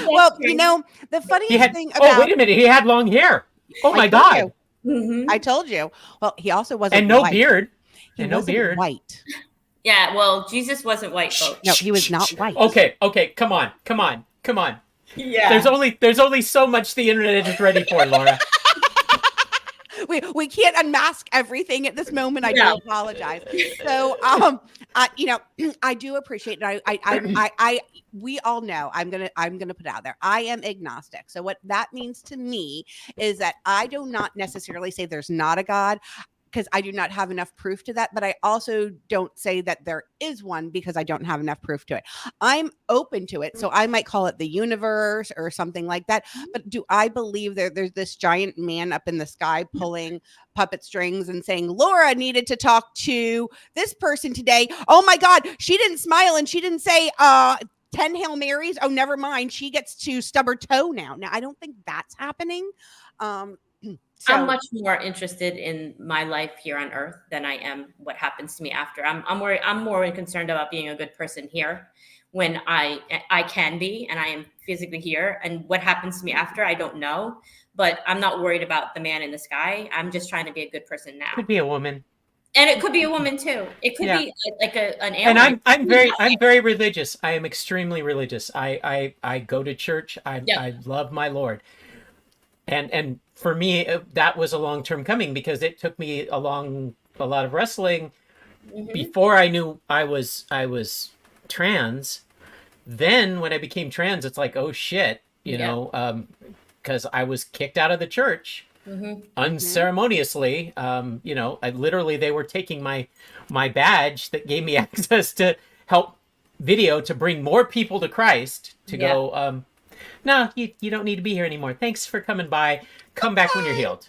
Well, the funniest thing about... Oh, wait a minute. He had long hair. Oh, my God. I told you. Well, he also wasn't And no white. beard. He wasn't white. Yeah, well, Jesus wasn't white, folks. No, he was not white. Okay. Come on. Yeah. There's only so much the internet is ready for, Laura. We can't unmask everything at this moment. I do apologize. So, I do appreciate it. We all know I'm gonna put it out there. I am agnostic. So what that means to me is that I do not necessarily say there's not a God, because I do not have enough proof to that. But I also don't say that there is one because I don't have enough proof to it. I'm open to it. So I might call it the universe or something like that. But do I believe there's this giant man up in the sky pulling puppet strings and saying, Laura needed to talk to this person today. Oh my God, she didn't smile and she didn't say 10 Hail Marys. Oh, never mind. She gets to stub her toe now. Now, I don't think that's happening. So, I'm much more interested in my life here on Earth than I am what happens to me after. I'm more concerned about being a good person here when I can be and I am physically here. And what happens to me after, I don't know. But I'm not worried about the man in the sky. I'm just trying to be a good person now. Could be a woman. And it could be a woman too. It could be like an alien. And I'm very religious. I am extremely religious. I go to church. I love my Lord. And for me, that was a long-term coming because it took me a lot of wrestling before I knew I was trans. Then when I became trans, it's like, oh shit, because I was kicked out of the church unceremoniously. They were taking my badge that gave me access to help video to bring more people to Christ to go. No, you don't need to be here anymore. Thanks for coming by. Come back when you're healed.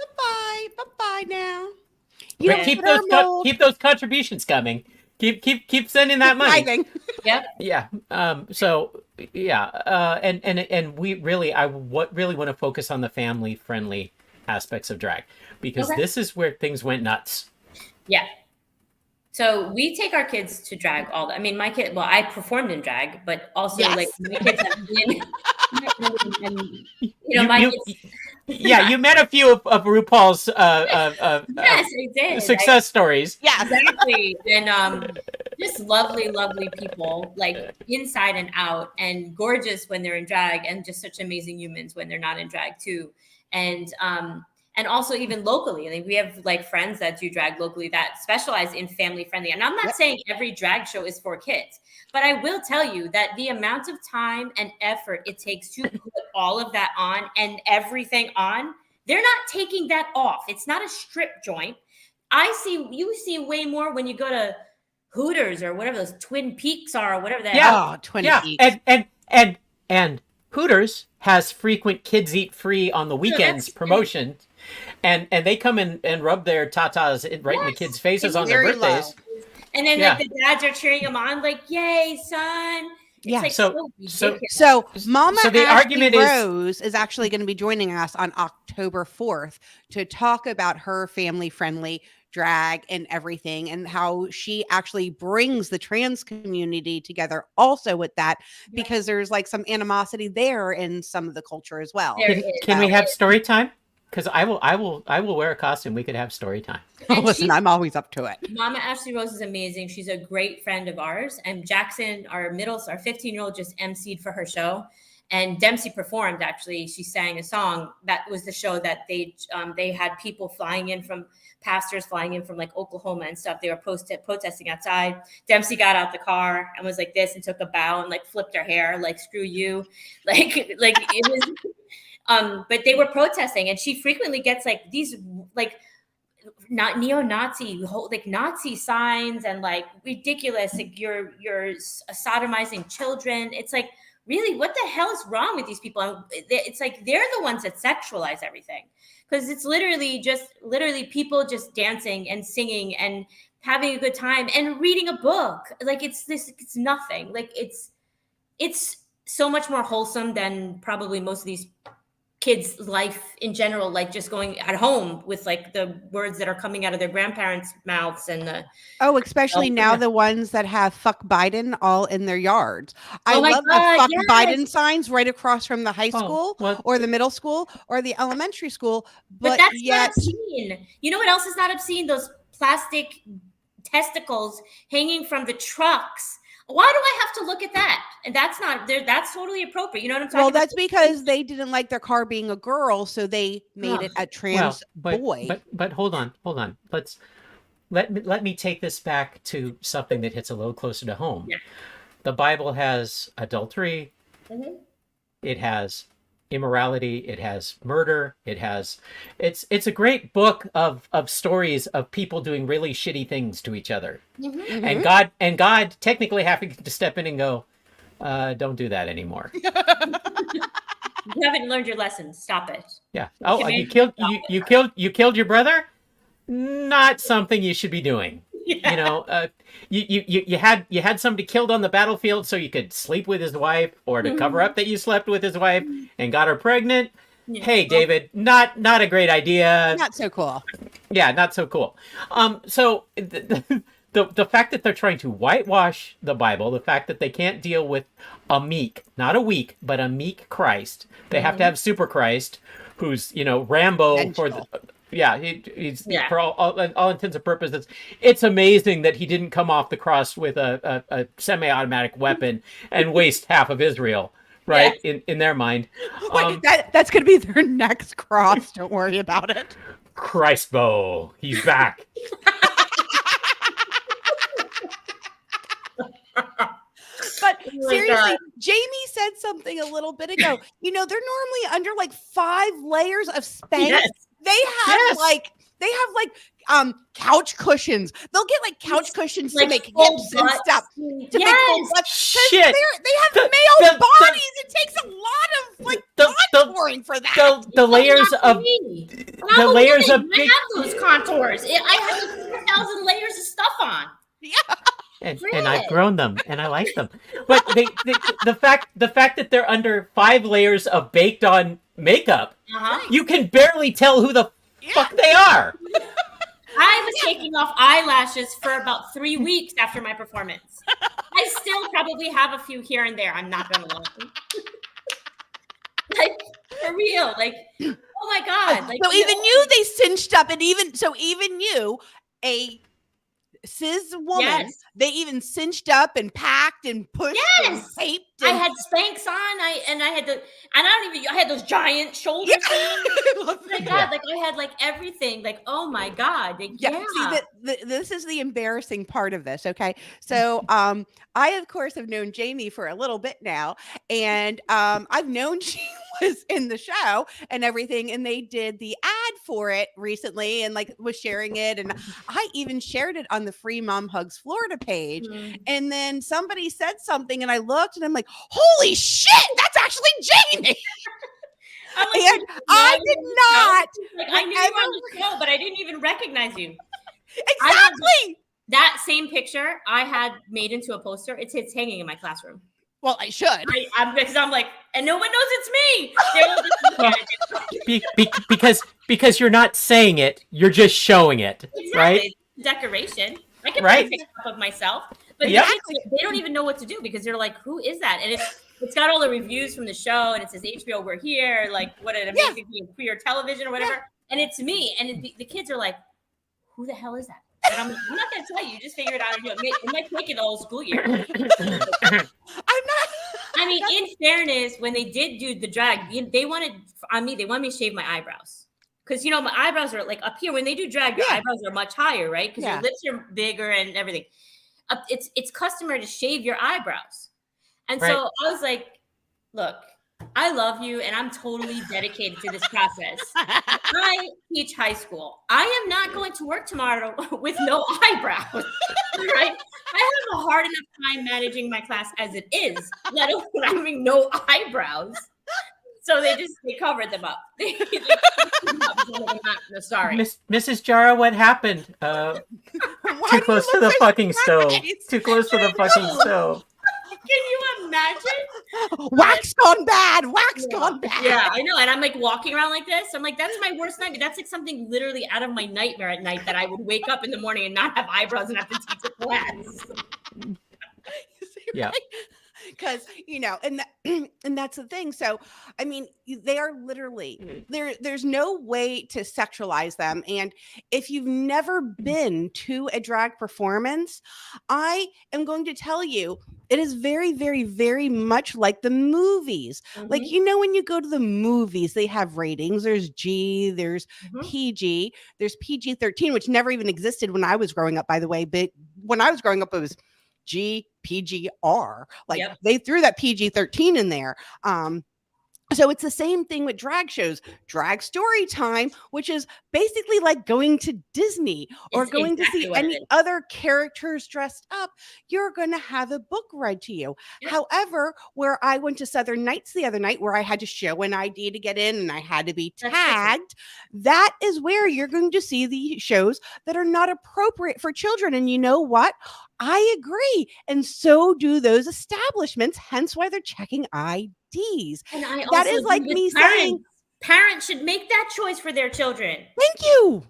Bye now. Keep those contributions coming. Keep sending that money. Yeah. And we really want to focus on the family friendly aspects of drag because this is where things went nuts. Yeah. So we take our kids to drag my kid, well, I performed in drag, but also like my kids have been, you met a few of RuPaul's yes, I did. success stories. Yeah, exactly. And just lovely people, like inside and out, and gorgeous when they're in drag, and just such amazing humans when they're not in drag too. And also even locally, like we have like friends that do drag locally that specialize in family friendly. And I'm not saying every drag show is for kids, but I will tell you that the amount of time and effort it takes to put all of that on and everything on, they're not taking that off. It's not a strip joint. You see way more when you go to Hooters or whatever those Twin Peaks are or whatever that are. Twin Peaks. And Hooters has frequent kids eat free on the weekends promotion. And they come in and rub their tatas right in the kids' faces on their birthdays. Low. And then like the dads are cheering them on, like, "Yay, son!" It's so Mama Ashley Rose is actually going to be joining us on October 4th to talk about her family-friendly drag and everything, and how she actually brings the trans community together also with that, because there's like some animosity there in some of the culture as well. Can we have story time? Because I will wear a costume. We could have story time. Listen, I'm always up to it. Mama Ashley Rose is amazing. She's a great friend of ours. And Jackson, our 15-year-old, just emceed for her show. And Dempsey performed, actually. She sang a song. That was the show that they had people flying in from, pastors flying in from like Oklahoma and stuff. They were protesting outside. Dempsey got out the car and was like this and took a bow and like flipped her hair, like, screw you. Like it was, but they were protesting, and she frequently gets like these like not neo-Nazi, like Nazi signs and like ridiculous, like you're sodomizing children. It's like, really, what the hell is wrong with these people? It's like they're the ones that sexualize everything, because it's literally people just dancing and singing and having a good time and reading a book. Like it's nothing. Like it's so much more wholesome than probably most of these kids' life in general, like just going at home with like the words that are coming out of their grandparents' mouths and the especially now the ones that have "fuck Biden" all in their yards. I love the "fuck Biden" signs right across from the high school or the middle school or the elementary school. But that's not obscene. You know what else is not obscene? Those plastic testicles hanging from the trucks. Why do I have to look at that? And that's not there. That's totally appropriate. You know what I'm talking about? Well, that's because they didn't like their car being a girl, so they made it a trans boy. But hold on. Let me take this back to something that hits a little closer to home. Yeah. The Bible has adultery. Mm-hmm. It has immorality. It has murder. It's a great book of stories of people doing really shitty things to each other. Mm-hmm. And God technically having to step in and go, don't do that anymore. You haven't learned your lesson. Stop it. Yeah. Oh, you killed your brother? Not something you should be doing. Yeah. You know, you had somebody killed on the battlefield so you could sleep with his wife, or to cover up that you slept with his wife and got her pregnant. Yeah. Hey, David, not a great idea. Not so cool. Yeah, not so cool. So the fact that they're trying to whitewash the Bible, the fact that they can't deal with a meek, not a weak, but a meek Christ. They have to have Super Christ, who's, Rambo Vengeful. For the... Yeah, he's for all intents and purposes. It's amazing that he didn't come off the cross with a semi-automatic weapon and waste half of Israel, right? Yeah. In their mind. Wait, that's going to be their next cross. Don't worry about it. Christ bow, he's back. But seriously, Jamie said something a little bit ago. They're normally under like 5 layers of Spanx. Yes. They have couch cushions. They'll get like couch cushions to make hips and stuff. To make full butts. Shit. They have male bodies. It takes a lot of contouring for that. The layers of I have those contours. I have 1,000 layers of stuff on. Yeah. And I've grown them and I like them. But the fact that they're under 5 layers of baked on makeup, you can barely tell who the fuck they are. I was taking off eyelashes for about 3 weeks after my performance. I still probably have a few here and there. I'm not gonna lie. Like, for real. Like, oh my God. Like, so even you, they cinched up, and even you, a cis woman, they even cinched up and packed and pushed and taped. And... I had Spanx on. I had those giant shoulder things. Oh my God, like I had like everything. Like, oh my God. Like, See, this is the embarrassing part of this. Okay. So I of course have known Jamie for a little bit now, and I've known she was in the show and everything, and they did the ad for it recently and like was sharing it, and I even shared it on the Free Mom Hugs Florida page. And then somebody said something and I looked and I'm like, holy shit, that's actually Jamie. And I did not. Like, I knew you on the show, but I didn't even recognize you. Exactly. That same picture I had made into a poster. It's hanging in my classroom. Well, I should. Because I'm like, and no one knows it's me. Because because you're not saying it, you're just showing it, right? Exactly. Decoration. I can Right. put a picture up of myself, but Yep. they don't even know what to do because they're like, "Who is that?" And it's got all the reviews from the show, and it says HBO, we're here, like what an amazing thing, queer television or whatever. And it's me, and the kids are like, "Who the hell is that?" And I'm like, "I'm not gonna tell you. Just figure it out and do it. It might take it the whole school year." I'm not. I mean, in fairness, when they did do the drag, they wanted me to shave my eyebrows. Because, my eyebrows are like up here. When they do drag, your eyebrows are much higher, right? Because your lips are bigger and everything. It's customary to shave your eyebrows. And so I was like, look, I love you and I'm totally dedicated to this process. I teach high school. I am not going to work tomorrow with no eyebrows, right? I have a hard enough time managing my class as it is, let alone having no eyebrows. So they covered them up. Sorry. Mrs. Jara, what happened? Too close to the fucking stove. Too close to the fucking stove. Can you imagine? Wax gone bad. Wax gone bad. Yeah, I know. And I'm like walking around like this. I'm like, that's my worst nightmare. That's like something literally out of my nightmare at night, that I would wake up in the morning and not have eyebrows and have to teach a class. Yeah. Because and that's the thing. So I mean, they are literally there's no way to sexualize them. And if you've never been to a drag performance, I am going to tell you, it is very, very, very much like the movies. Like, when you go to the movies, they have ratings. There's G, there's PG, there's PG-13, which never even existed when I was growing up, by the way. But when I was growing up, it was GPGR. Like, they threw that PG-13 in there. So it's the same thing with drag shows. Drag Story Time, which is basically like going to Disney or It's going exactly to see what it any is. other characters dressed up. You're going to have a book read to you. However, where I went to Southern Nights the other night, where I had to show an ID to get in and I had to be tagged, that is where you're going to see the shows that are not appropriate for children. And you know what? I agree. And so do those establishments, hence why they're checking IDs. And that is like me saying, parents should make that choice for their children. Thank you.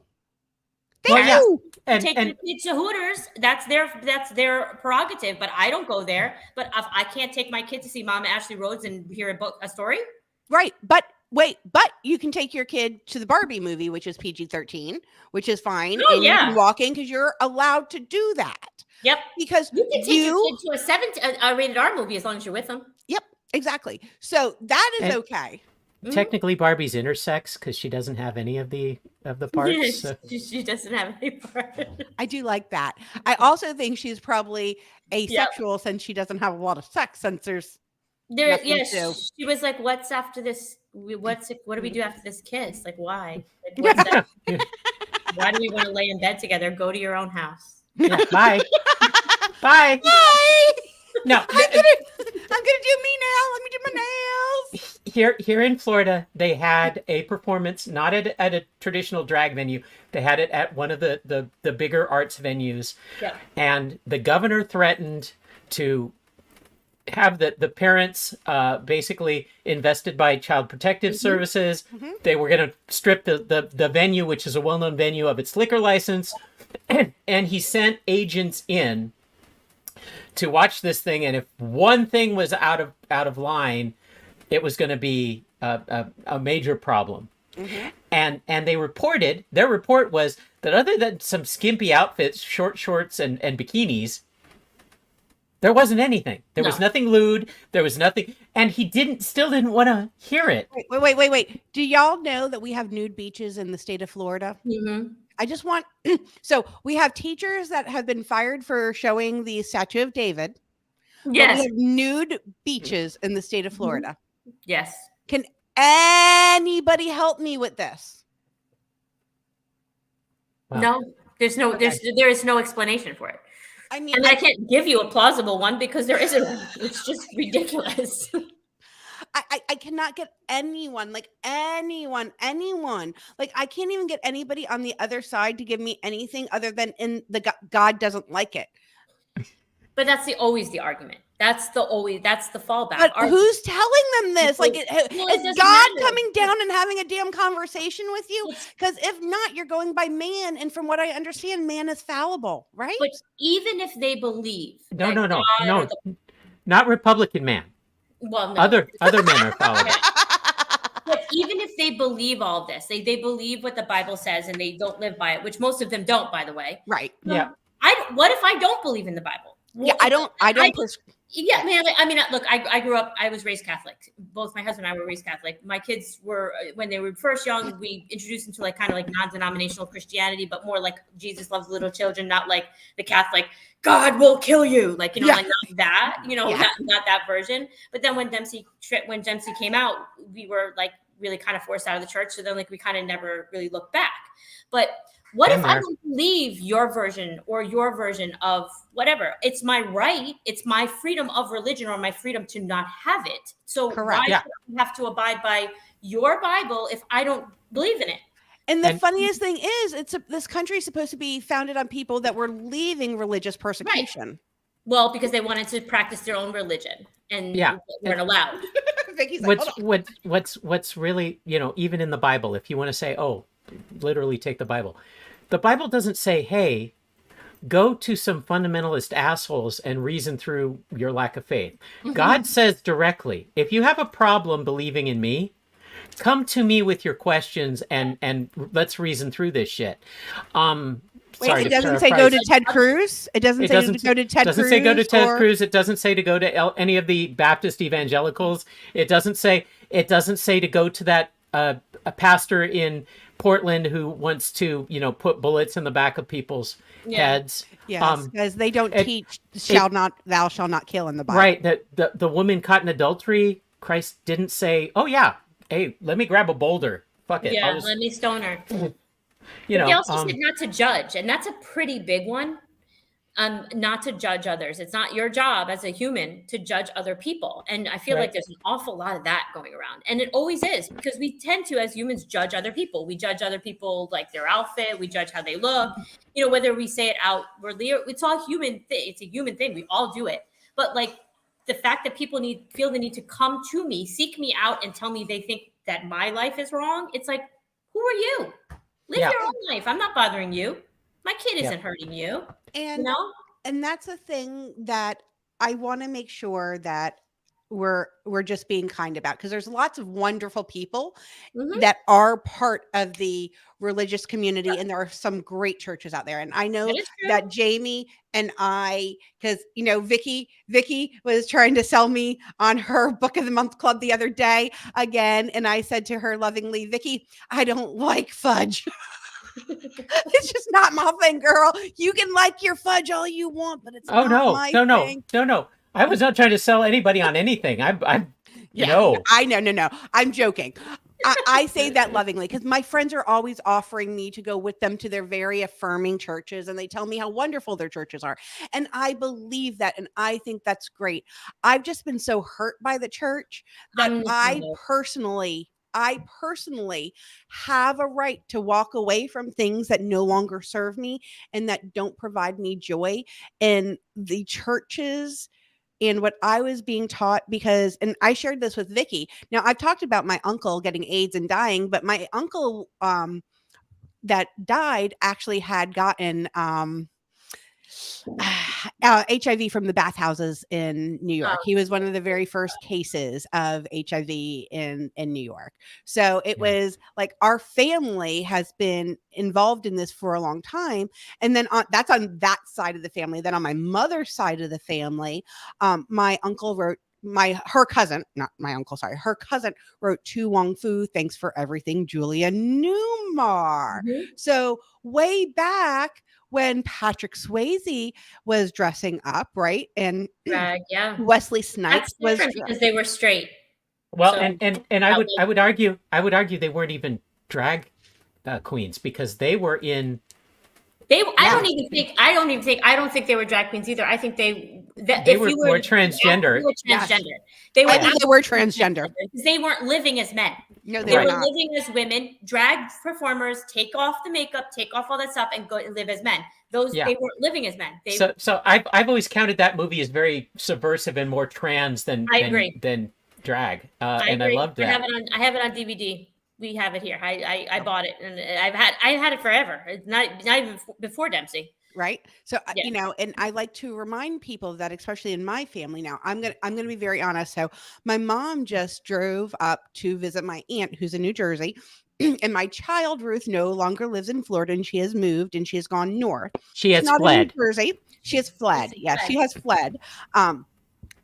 Thank you. And take your kids to Hooters. That's their prerogative. But I don't go there. But if I can't take my kid to see Mama Ashley Rhodes and hear a story, right? But you can take your kid to the Barbie movie, which is PG-13, which is fine. Oh, and you can walk in because you're allowed to do that. Yep. Because you can take your kid to a rated R movie as long as you're with them. Yep. Exactly. So that is okay. Technically, Barbie's intersex because she doesn't have any of the parts. So. She doesn't have any parts. I do like that. I also think she's probably asexual since she doesn't have a lot of sex sensors. She was like, "What's after this? What do we do after this kiss? Like, why? Like, what's that? Why do we want to lay in bed together? Go to your own house." Yeah, bye. Bye. Bye. No, I'm gonna do me now. Let me do my nails. Here in Florida, they had a performance not at a traditional drag venue. They had it at one of the bigger arts venues, and the governor threatened to have the parents basically invested by Child Protective Services. They were going to strip the venue, which is a well-known venue, of its liquor license, and he sent agents in to watch this thing, and if one thing was out of line, it was going to be a major problem. And their report was that other than some skimpy outfits, short shorts and bikinis, there wasn't anything. There was nothing lewd. There was nothing, and he still didn't want to hear it. Wait. Do y'all know that we have nude beaches in the state of Florida? I just want, so we have teachers that have been fired for showing the Statue of David. Yes. We have nude beaches in the state of Florida. Yes. Can anybody help me with this? Wow. No, there is no explanation for it. I mean, and I can't give you a plausible one because there isn't one. It's just ridiculous. I cannot get anyone. Like I can't even get anybody on the other side to give me anything other than God doesn't like it. But that's always the argument. That's the fallback. But who's telling them this? Like, It is doesn't God matter. coming down and having a damn conversation with you? It's- Because if not, you're going by man, and from what I understand, man is fallible, right? But even if they believe No, that no, no, God no, or the- not Republican man. well, no. Other men are fallible. But even if they believe all of this, they believe what the Bible says and they don't live by it, which most of them don't, by the way. Right. Yeah. What if I don't believe in the Bible? Yeah, I don't. Yeah, man. I mean, look, I grew up. I was raised Catholic. Both my husband and I were raised Catholic. My kids were, when they were first young, we introduced them to like kind of like non-denominational Christianity, but more like Jesus loves little children, not like the Catholic God will kill you, like like not that, not that version. But then when Dempsey came out, we were like really kind of forced out of the church. So then like we kind of never really looked back. But what if I don't believe your version or your version of whatever? It's my right. It's my freedom of religion or my freedom to not have it. So why should I have to abide by your Bible if I don't believe in it? And the funniest thing is, this country is supposed to be founded on people that were leaving religious persecution. Right. Well, because they wanted to practice their own religion and weren't allowed. Vicki's like, what's really, even in the Bible, if you want to say, literally take the Bible doesn't say, hey, go to some fundamentalist assholes and reason through your lack of faith. Mm-hmm. God says directly, if you have a problem believing in me, come to me with your questions and let's reason through this shit. It doesn't say go to Ted Cruz. It doesn't say go to Ted Cruz. It doesn't say go to Ted Cruz. It doesn't say to go to any of the Baptist evangelicals. It doesn't say to go to that a pastor in Portland who wants to, put bullets in the back of people's heads. Yes, because they don't teach thou shalt not kill in the Bible. Right. That the woman caught in adultery, Christ didn't say, oh yeah, hey, let me grab a boulder. Fuck it. Yeah, let me stone her. They also said not to judge, and that's a pretty big one. Not to judge others. It's not your job as a human to judge other people. And I feel like there's an awful lot of that going around. And it always is, because we tend to, as humans, judge other people. We judge other people like their outfit. We judge how they look. Whether we say it outwardly, it's all human thing. It's a human thing. We all do it. But like the fact that people feel the need to come to me, seek me out, and tell me they think that my life is wrong. It's like, who are you? Live your own life. I'm not bothering you. My kid isn't hurting you. And that's a thing that I want to make sure that we're just being kind about, because there's lots of wonderful people that are part of the religious community, and there are some great churches out there. And I know that Jaime and I, because Vicki was trying to sell me on her Book of the Month Club the other day again, and I said to her lovingly, Vicki, I don't like fudge. It's just not my thing, girl. You can like your fudge all you want, but it's not my thing. No. I was not trying to sell anybody on anything. I know. No. I'm joking. I say that lovingly, because my friends are always offering me to go with them to their very affirming churches, and they tell me how wonderful their churches are. And I believe that, and I think that's great. I've just been so hurt by the church that I personally have a right to walk away from things that no longer serve me and that don't provide me joy. And the churches and what I was being taught, and I shared this with Vicki. Now, I've talked about my uncle getting AIDS and dying, but my uncle that died actually had gotten HIV from the bathhouses in New York. He was one of the very first cases of HIV in New York. So it was like our family has been involved in this for a long time. And then that's on that side of the family. Then on my mother's side of the family, my uncle wrote her cousin wrote To Wong Fu, thanks for everything, Julia Newmar. So way back when Patrick Swayze was dressing up, right? And Wesley Snipes was because they were straight. Well, so, and I would argue they weren't even drag queens, because they were in. I don't think they were drag queens either. I think they were transgender. They were transgender. They were transgender because they weren't living as men. No, They they're were not. living as women. Drag performers take off the makeup, take off all that stuff, and go live as men. Those Yeah. they weren't living as men. They, So I've always counted that movie as very subversive and more trans than I agree. than drag, I and I agree. loved that. I have it on DVD. We have it here. I bought it, and I had it forever. It's not even before Dempsey. Right. So, Yeah. you know, and I like to remind people that, especially in my family now, I'm going to be very honest. So my mom just drove up to visit my aunt who's in New Jersey. And my child, Ruth, no longer lives in Florida, and she has moved and she has gone north. She has She's not fled. in New Jersey. She has fled. Yes, she has fled.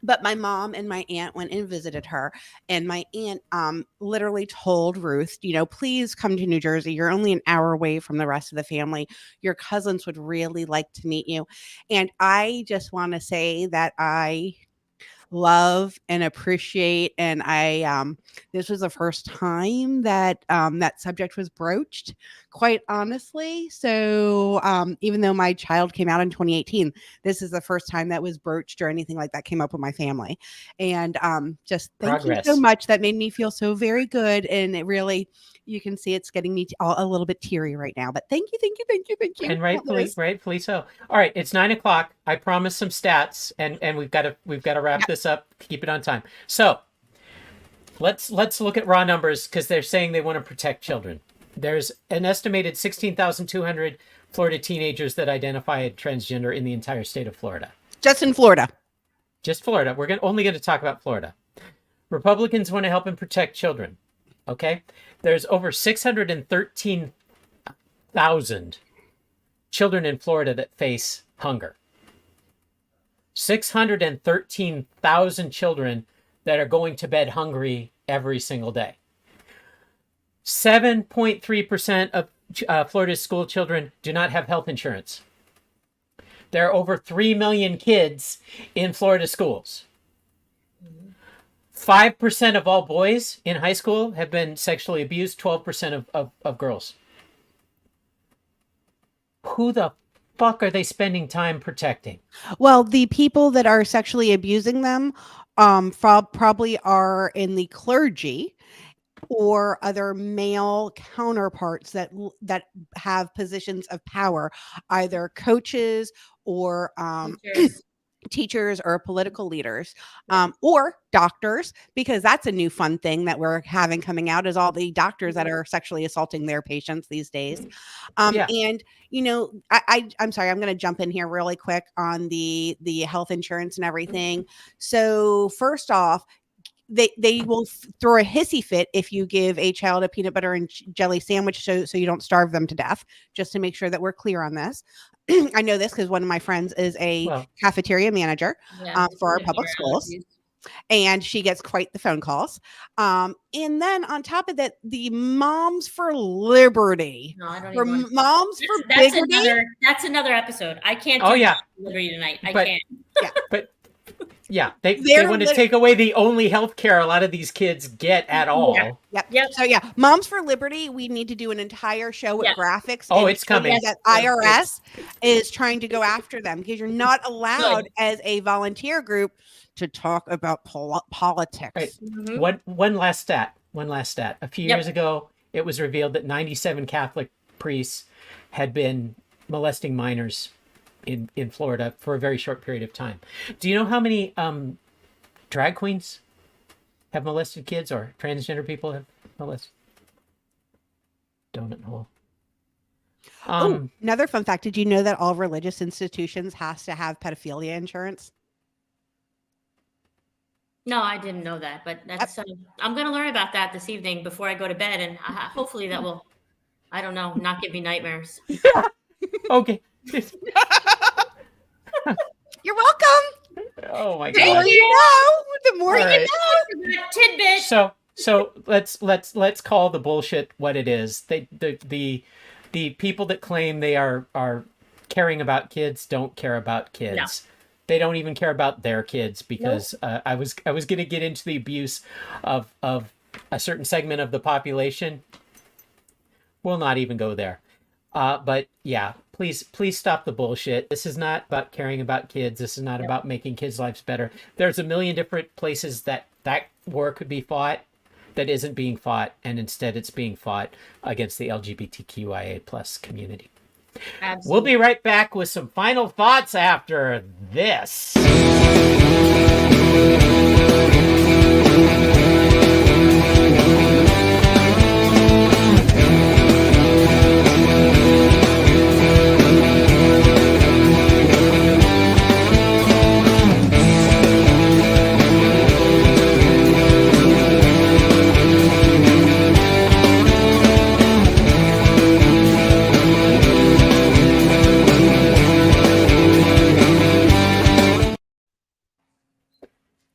But my mom and my aunt went and visited her, and my aunt literally told Ruth, you know, please come to New Jersey. You're only an hour away from the rest of the family. Your cousins would really like to meet you. And I just want to say that I love and appreciate, and I this was the first time that that subject was broached, quite honestly. So even though my child came out in 2018, this is the first time that was broached or anything like that came up with my family. And just thank you so Progress. much. That made me feel so very good, and it really, you can see it's getting me a little bit teary right now. But thank you, thank you, thank you, thank you. And rightfully so. All right, it's 9:00. I promised some stats, and we've got to wrap this up. Keep it on time. So let's look at raw numbers, because they're saying they want to protect children. There's an estimated 16,200 Florida teenagers that identify as transgender in the entire state of Florida. Just in Florida. Just Florida. We're only going to talk about Florida. Republicans want to help and protect children. Okay, there's over 613,000 children in Florida that face hunger. 613,000 children that are going to bed hungry every single day. 7.3% of Florida's school children do not have health insurance. There are over 3 million kids in Florida schools. 5% of all boys in high school have been sexually abused, 12% of girls. Who the fuck are they spending time protecting? Well, the people that are sexually abusing them probably are in the clergy or other male counterparts that have positions of power, either coaches or teachers or political leaders, or doctors, because that's a new fun thing that we're having coming out, is all the doctors that are sexually assaulting their patients these days. And you know, I'm sorry, I'm going to jump in here really quick on the health insurance and everything. So first off, they will throw a hissy fit if you give a child a peanut butter and jelly sandwich, so you don't starve them to death, just to make sure that we're clear on this. I know this because one of my friends is a cafeteria manager for our public schools, and she gets quite the phone calls. And then on top of that, the Moms for Liberty, Moms for Biggity. That's another episode. I can't do Liberty tonight. I can't. Yeah, but yeah, they want to take away the only health care a lot of these kids get at all. Yep. So Moms for Liberty, we need to do an entire show with graphics. Oh, it's coming. That IRS is trying to go after them, because you're not allowed as a volunteer group to talk about politics. Right. One last stat. A few years ago, it was revealed that 97 Catholic priests had been molesting minors in Florida for a very short period of time. Do you know how many drag queens have molested kids, or transgender people have molested? Donut hole. Another fun fact: did you know that all religious institutions has to have pedophilia insurance? No, I didn't know that, but that's I'm going to learn about that this evening before I go to bed, and hopefully that will, I don't know, not give me nightmares. Okay. You're welcome. Oh my The god. more you know, the more you know. Tidbit. So let's call the bullshit what it is. The people that claim they are caring about kids don't care about kids. No. They don't even care about their kids, because I was going to get into the abuse of a certain segment of the population. We'll not even go there. But yeah, please stop the bullshit. This is not about caring about kids. This is not about making kids' lives better. There's a million different places that war could be fought. that isn't being fought, and instead it's being fought against the LGBTQIA plus community. Absolutely. We'll be right back with some final thoughts after this.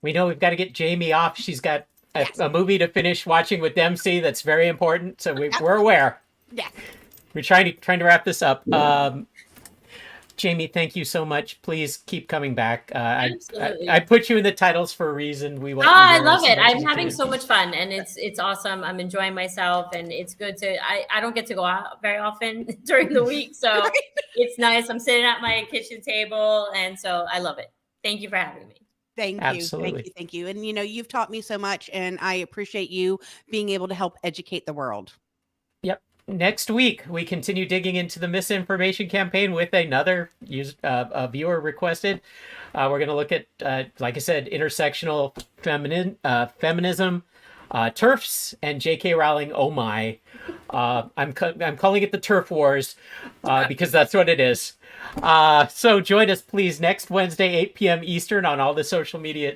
We know we've got to get Jaime off. She's got a movie to finish watching with Dempsey that's very important, so we're aware. Yeah. We're trying to wrap this up. Jaime, thank you so much. Please keep coming back. I put you in the titles for a reason. We want. I love it. I'm having so much fun, and it's awesome. I'm enjoying myself, and it's good to. I don't get to go out very often during the week, so it's nice. I'm sitting at my kitchen table, and so I love it. Thank you for having me. Thank you. Absolutely. Thank you. And you've taught me so much, and I appreciate you being able to help educate the world. Yep. Next week, we continue digging into the misinformation campaign with another viewer requested. We're going to look at, like I said, intersectional feminism, TERFs, and J.K. Rowling. Oh my! I'm calling it the TERF Wars because that's what it is. So join us, please, next Wednesday, 8 p.m. Eastern, on all the social media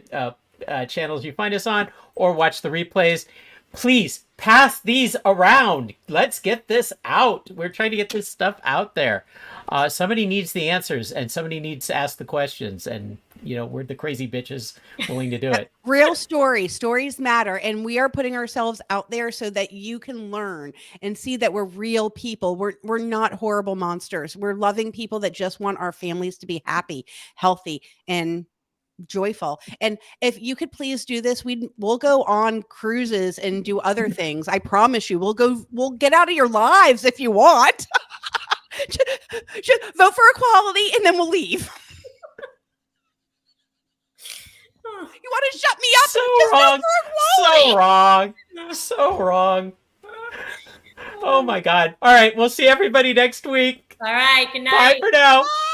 channels you find us on, or watch the replays. Please pass these around. Let's get this out. We're trying to get this stuff out there. Somebody needs the answers, and somebody needs to ask the questions, and we're the crazy bitches willing to do it. Real stories matter, and we are putting ourselves out there so that you can learn and see that we're real people. We're not horrible monsters. We're loving people that just want our families to be happy, healthy, and joyful. And if you could please do this, we'll go on cruises and do other things. I promise you, we'll get out of your lives if you want. Just vote for equality, and then we'll leave. You want to shut me up? So Just wrong. vote for equality. So wrong. Oh my God. All right. We'll see everybody next week. All right. Good night. Bye for now. Bye.